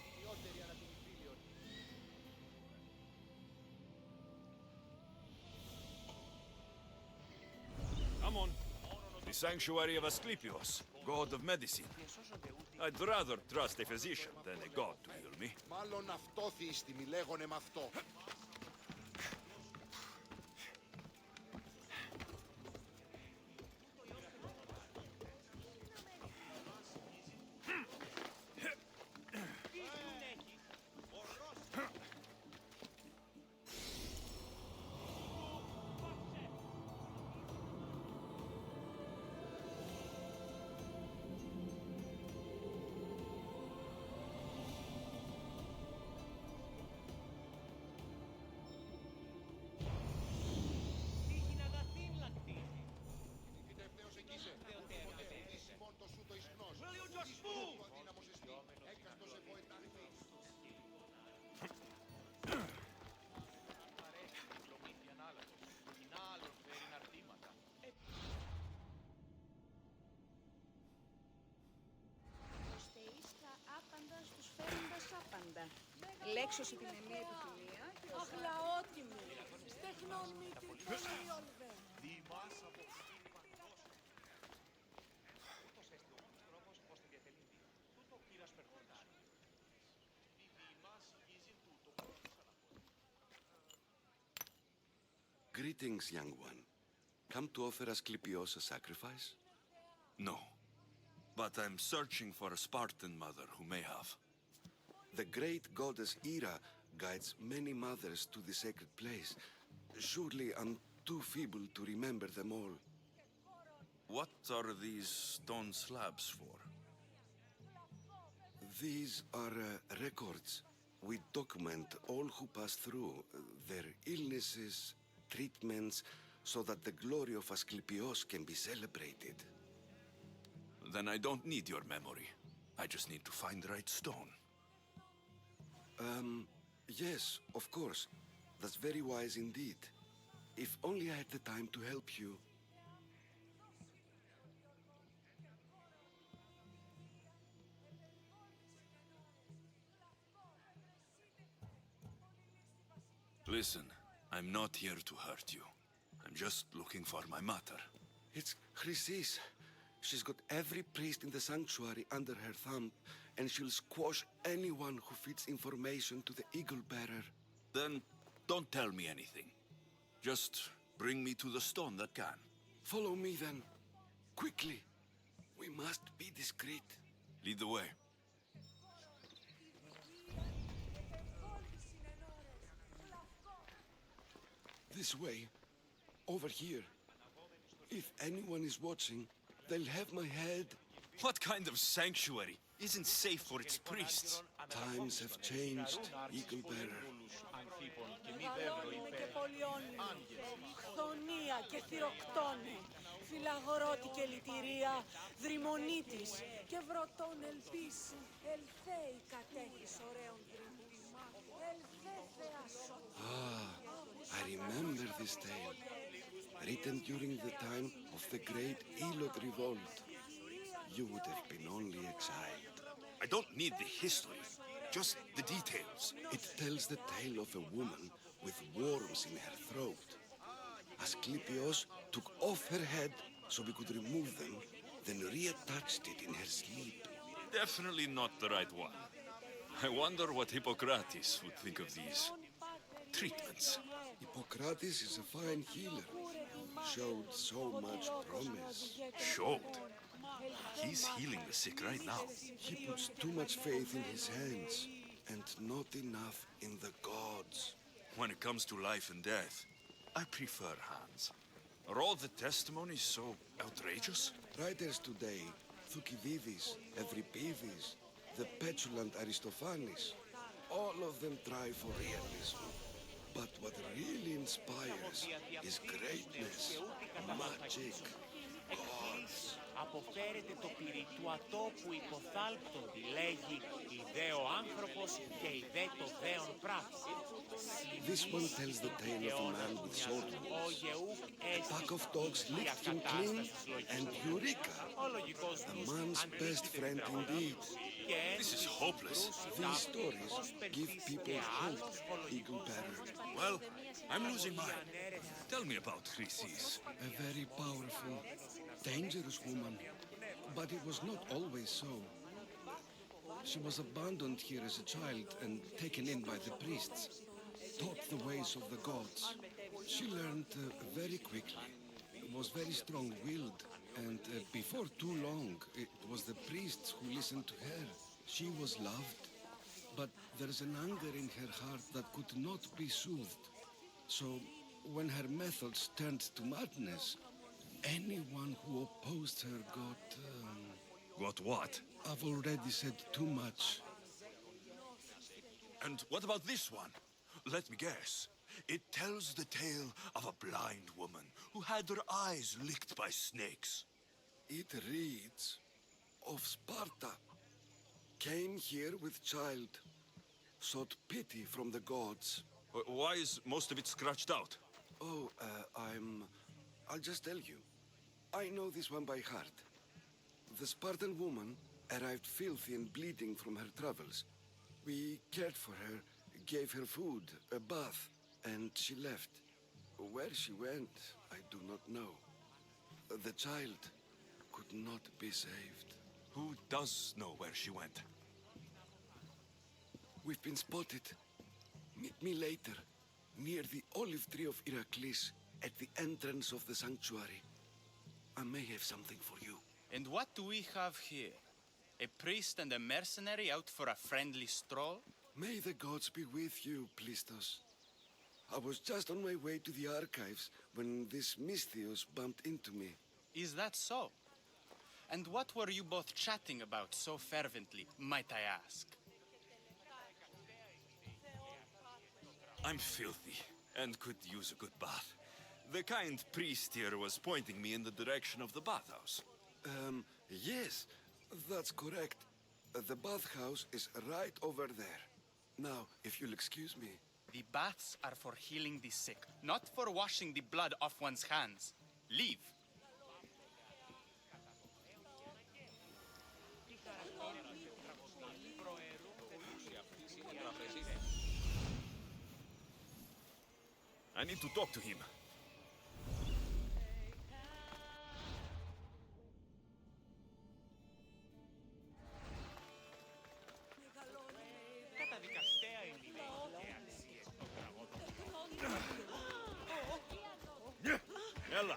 Come on. The sanctuary of Asclepios, god of medicine. I'd rather trust a physician than a god to heal me. Μάλλον αυτό θύστη, μη λέγονε μ' αυτό. Λέξωση την εμία επιθυμία και ο Αχλαότιμη, στεγνών μύτη πολίολβε. Greetings, young one. Come to offer Asclepios a sacrifice? No. But I'm searching for a Spartan mother who may have. The great goddess Ira guides many mothers to the sacred place. Surely I'm too feeble to remember them all. What are these stone slabs for? These are records. We document all who pass through, their illnesses, treatments, so that the glory of Asclepios can be celebrated. Then I don't need your memory. I just need to find the right stone. Yes, of course. That's very wise indeed. If only I had the time to help you. Listen, I'm not here to hurt you. I'm just looking for my mother. It's Chrysis. She's got every priest in the sanctuary under her thumb, and she'll squash anyone who feeds information to the Eagle Bearer. Then don't tell me anything. Just bring me to the stone that can. Follow me then. Quickly. We must be discreet. Lead the way. This way. Over here. If anyone is watching, they'll have my head. What kind of sanctuary isn't safe for its priests? Times have changed, Eagle Bearer. Μεγαλώνουμε και πολιώνουμε. Χθονία και θυροκτώνε. Φυλαγορότη και λυτηρία, δρυμονίτης και βρωτών ελπίση. Ελθέη κατέχεις ωραίων δρυμπουμά. Ελθέ θεασό. I remember this tale. Written during the time of the Great Elot Revolt. You would have been only a child. I don't need the history, just the details. It tells the tale of a woman with worms in her throat. Asclepios took off her head so we could remove them, then reattached it in her sleep. Definitely not the right one. I wonder what Hippocrates would think of these treatments. Hippocrates is a fine healer. Showed so much promise. Showed? He's healing the sick right now. He puts too much faith in his hands, and not enough in the gods. When it comes to life and death, I prefer hands. Are all the testimonies so outrageous? Writers today, Thucydides, Evrippides, the petulant Aristophanes, all of them try for realism. But what really inspires is greatness, magic, gods. Αποφέρεται το πυρητουατό που υποθάλπτοντι λέγει ιδέο άνθρωπος και ιδέ το δέον πράξη. This one tells the tale of a man with sword wounds. A pack of dogs licked him clean, and Eureka, a man's best friend indeed. This is hopeless. These stories give people hope, Eagle Bearer. Well, I'm losing mine. Tell me about Chrysis. A very powerful, dangerous woman, but it was not always so. She was abandoned here as a child and taken in by the priests, taught the ways of the gods. She learned very quickly, was very strong-willed, and before too long, it was the priests who listened to her. She was loved, but there's an anger in her heart that could not be soothed. So, when her methods turned to madness, anyone who opposed her got... Got what? I've already said too much. And what about this one? Let me guess. It tells the tale of a blind woman who had her eyes licked by snakes. It reads of Sparta. Came here with child. Sought pity from the gods. Why is most of it scratched out? Oh, I'll just tell you. I know this one by heart. The Spartan woman arrived filthy and bleeding from her travels. We cared for her gave her food, a bath, and she left. Where she went, I do not know. The child could not be saved. Who does know where she went? We've been spotted. Meet me later, near the olive tree of Iraklis, at the entrance of the sanctuary. I may have something for you. And what do we have here? A priest and a mercenary out for a friendly stroll? May the gods be with you, Plistos. I was just on my way to the archives when this Misthios bumped into me. Is that so? And what were you both chatting about so fervently, might I ask? I'm filthy, and could use a good bath. The kind priest here was pointing me in the direction of the bathhouse. Yes, that's correct. The bathhouse is right over there. Now, if you'll excuse me. The baths are for healing the sick, not for washing the blood off one's hands. Leave. I need to talk to him. Ella!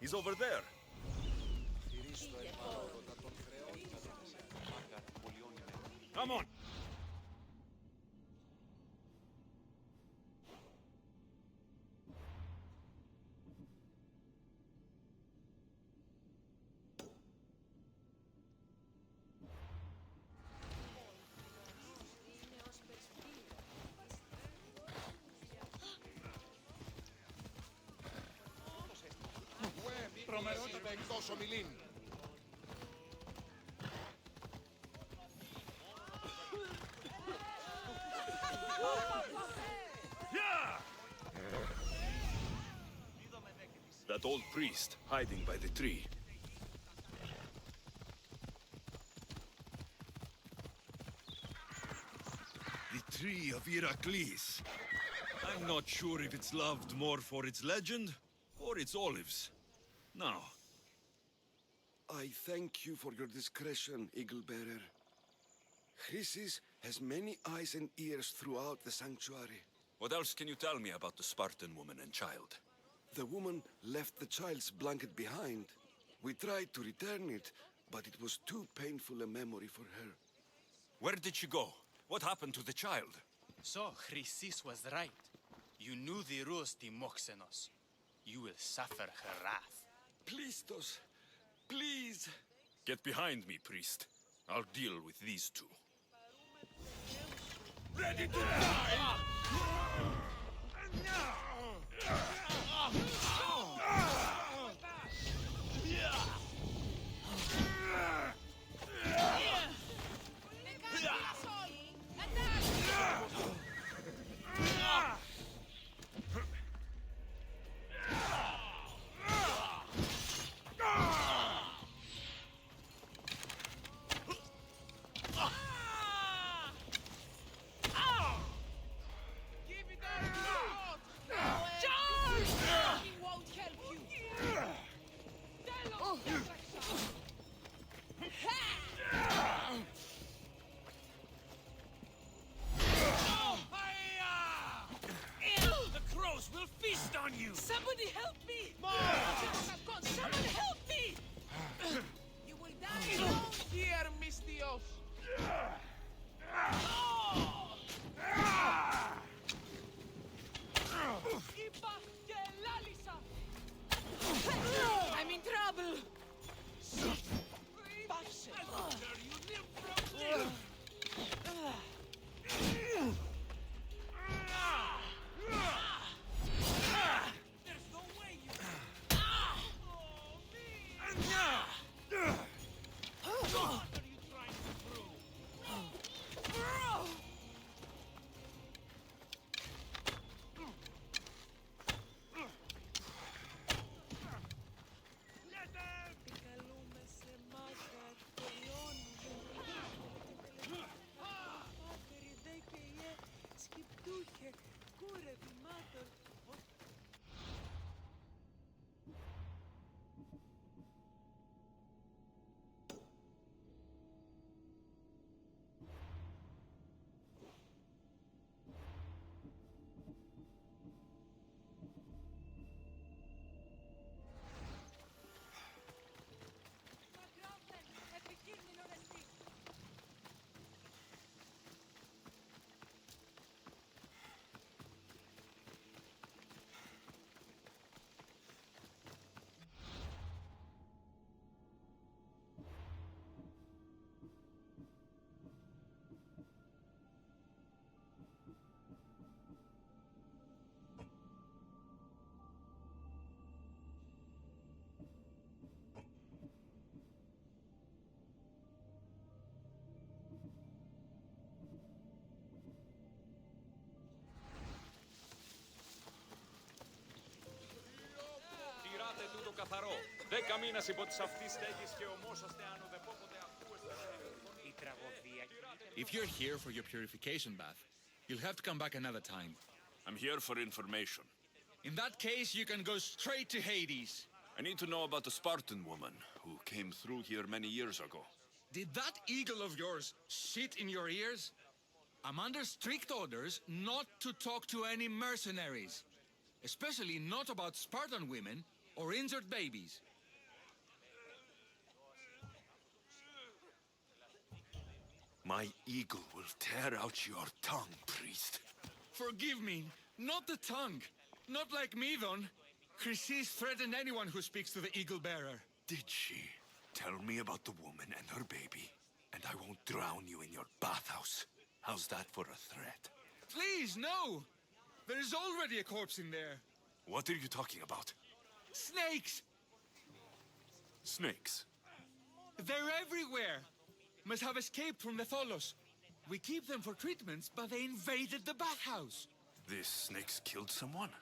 He's over there. Come on! Εκτός ομιλήν. That old priest hiding by the tree. The tree of Iraklis. I'm not sure if it's loved more for its legend or its olives. Now. I thank you for your discretion, Eagle Bearer. Chrysis has many eyes and ears throughout the sanctuary. What else can you tell me about the Spartan woman and child? The woman left the child's blanket behind. We tried to return it, but it was too painful a memory for her. Where did she go? What happened to the child? So, Chrysis was right. You knew the rules, Timoxenos. You will suffer her wrath. Plistos, please. Get behind me, priest. I'll deal with these two. Ready to die! Charge! παρακαλώ. 10 μήνας υπό της αυτής στέγης και ομόσαστε αν ουδεπόποτε ακούεστε. Η τραγωδία. If you're here for your purification bath, you'll have to come back another time. I'm here for information. In that case, you can go straight to Hades. I need to know about the Spartan woman who came through here many years ago. Did that eagle of yours shit in your ears? I'm under strict orders not to talk to any mercenaries. Especially not about Spartan women or injured babies. My eagle will tear out your tongue, priest. Forgive me, not the tongue. Not like Midon. Chrysis threatened anyone who speaks to the eagle bearer. Did she? Tell me about the woman and her baby, and I won't drown you in your bathhouse. How's that for a threat? Please, no! There is already a corpse in there. What are you talking about? Snakes! Snakes? They're everywhere. Must have escaped from the Tholos. We keep them for treatments, but they invaded the bathhouse. These snakes killed someone?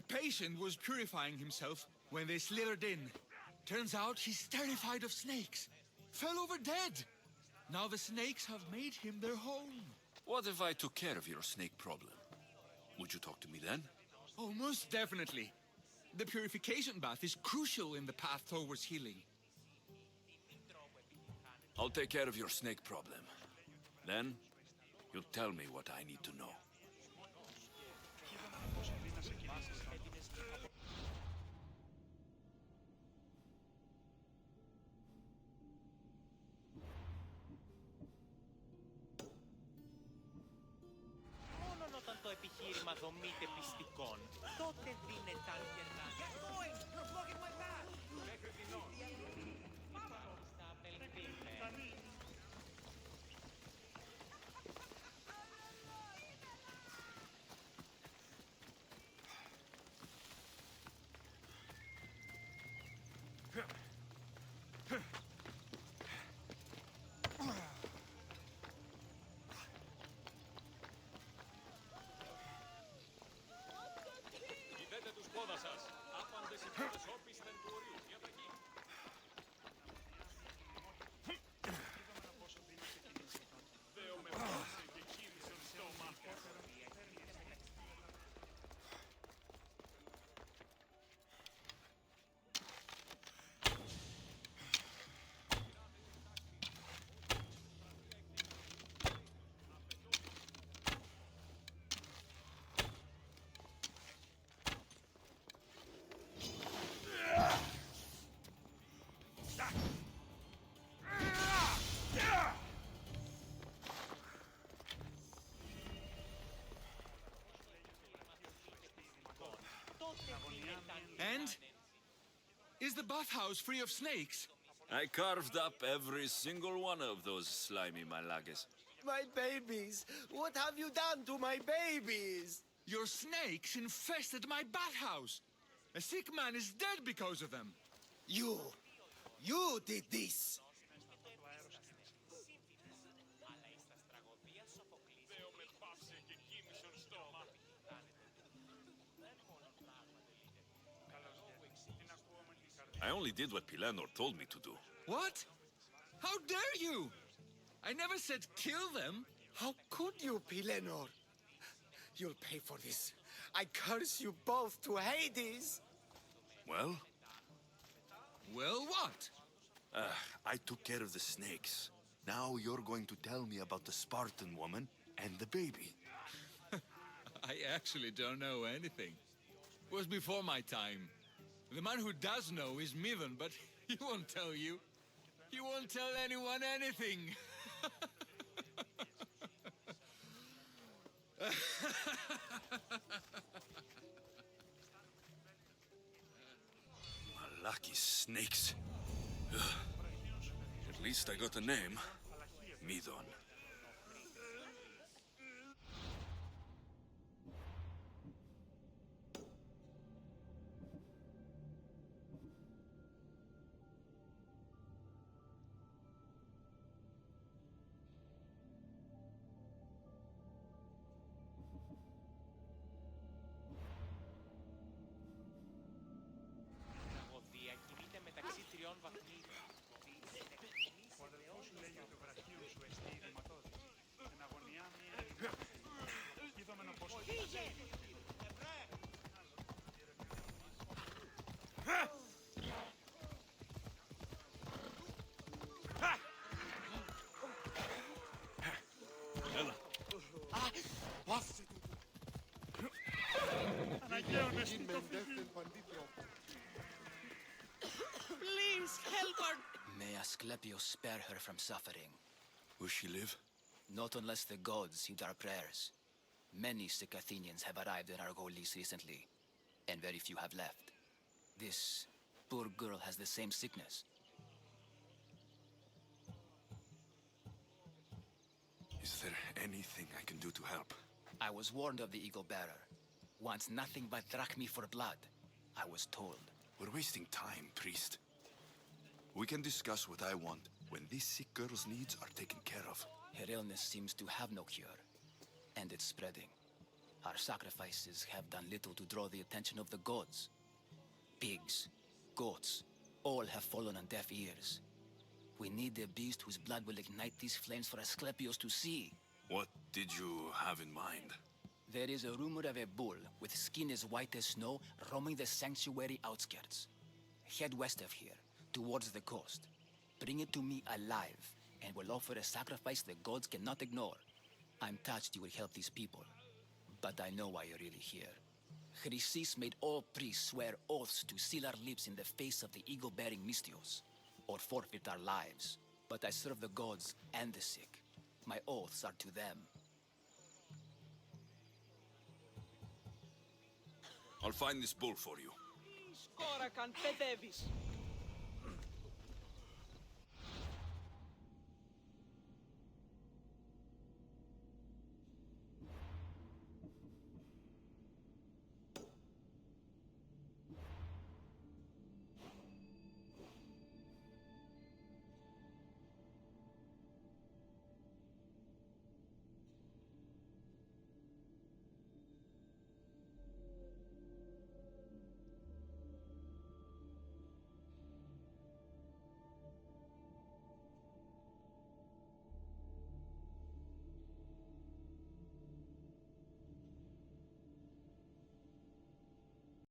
A patient was purifying himself when they slithered in. Turns out he's terrified of snakes. Fell over dead. Now the snakes have made him their home. What if I took care of your snake problem? Would you talk to me then? Oh, most definitely. The purification bath is crucial in the path towards healing. I'll take care of your snake problem. Then, you'll tell me what I need to know. Μόνον όταν το επιχείρημα δομείται πιστικών, τότε δίνεται αρκετά. Get going! You're blocking my path! Μέχρι την ώρα. Στα απελπίμε. Κοιτάτε τους πόδας σας. Άπαντες οι πόδες όπισθεν του ορίου. Για τα εκεί. Δέο με πάσε και κύλησον στόμα. And? Is the bathhouse free of snakes? I carved up every single one of those slimy malagas. My babies! What have you done to my babies? Your snakes infested my bathhouse. A sick man is dead because of them. You did this! Δέο με πάσε και κύλησον στόμα. I only did what Pilanor told me to do. What? How dare you? I never said kill them. How could you, Pilenor? You'll pay for this. I curse you both to Hades. Well? Well, what? I took care of the snakes. Now you're going to tell me about the Spartan woman and the baby. I actually don't know anything. It was before my time. The man who does know is Midon, but he won't tell you. He won't tell anyone anything. Lucky snakes. At least I got a name. Midon. Τραγωδία κινείται Please, help her! May Asclepius spare her from suffering. Will she live? Not unless the gods heed our prayers. Many sick Athenians have arrived in Argolis recently, and very few have left. This poor girl has the same sickness. Is there anything I can do to help? I was warned of the Eagle Bearer. Wants nothing but drachmi for blood. I was told. We're wasting time, priest. We can discuss what I want when this sick girl's needs are taken care of. Her illness seems to have no cure, and it's spreading. Our sacrifices have done little to draw the attention of the gods. Pigs, goats, all have fallen on deaf ears. We need a beast whose blood will ignite these flames for Asclepius to see. What did you have in mind? There is a rumor of a bull with skin as white as snow roaming the sanctuary outskirts. Head west of here, towards the coast. Bring it to me alive, and we'll offer a sacrifice the gods cannot ignore. I'm touched you will help these people, but I know why you're really here. Chrysis made all priests swear oaths to seal our lips in the face of the eagle-bearing Mystios, or forfeit our lives. But I serve the gods and the sick. My oaths are to them. I'll find this bull for you. Σκόρα καν παιδεύεις.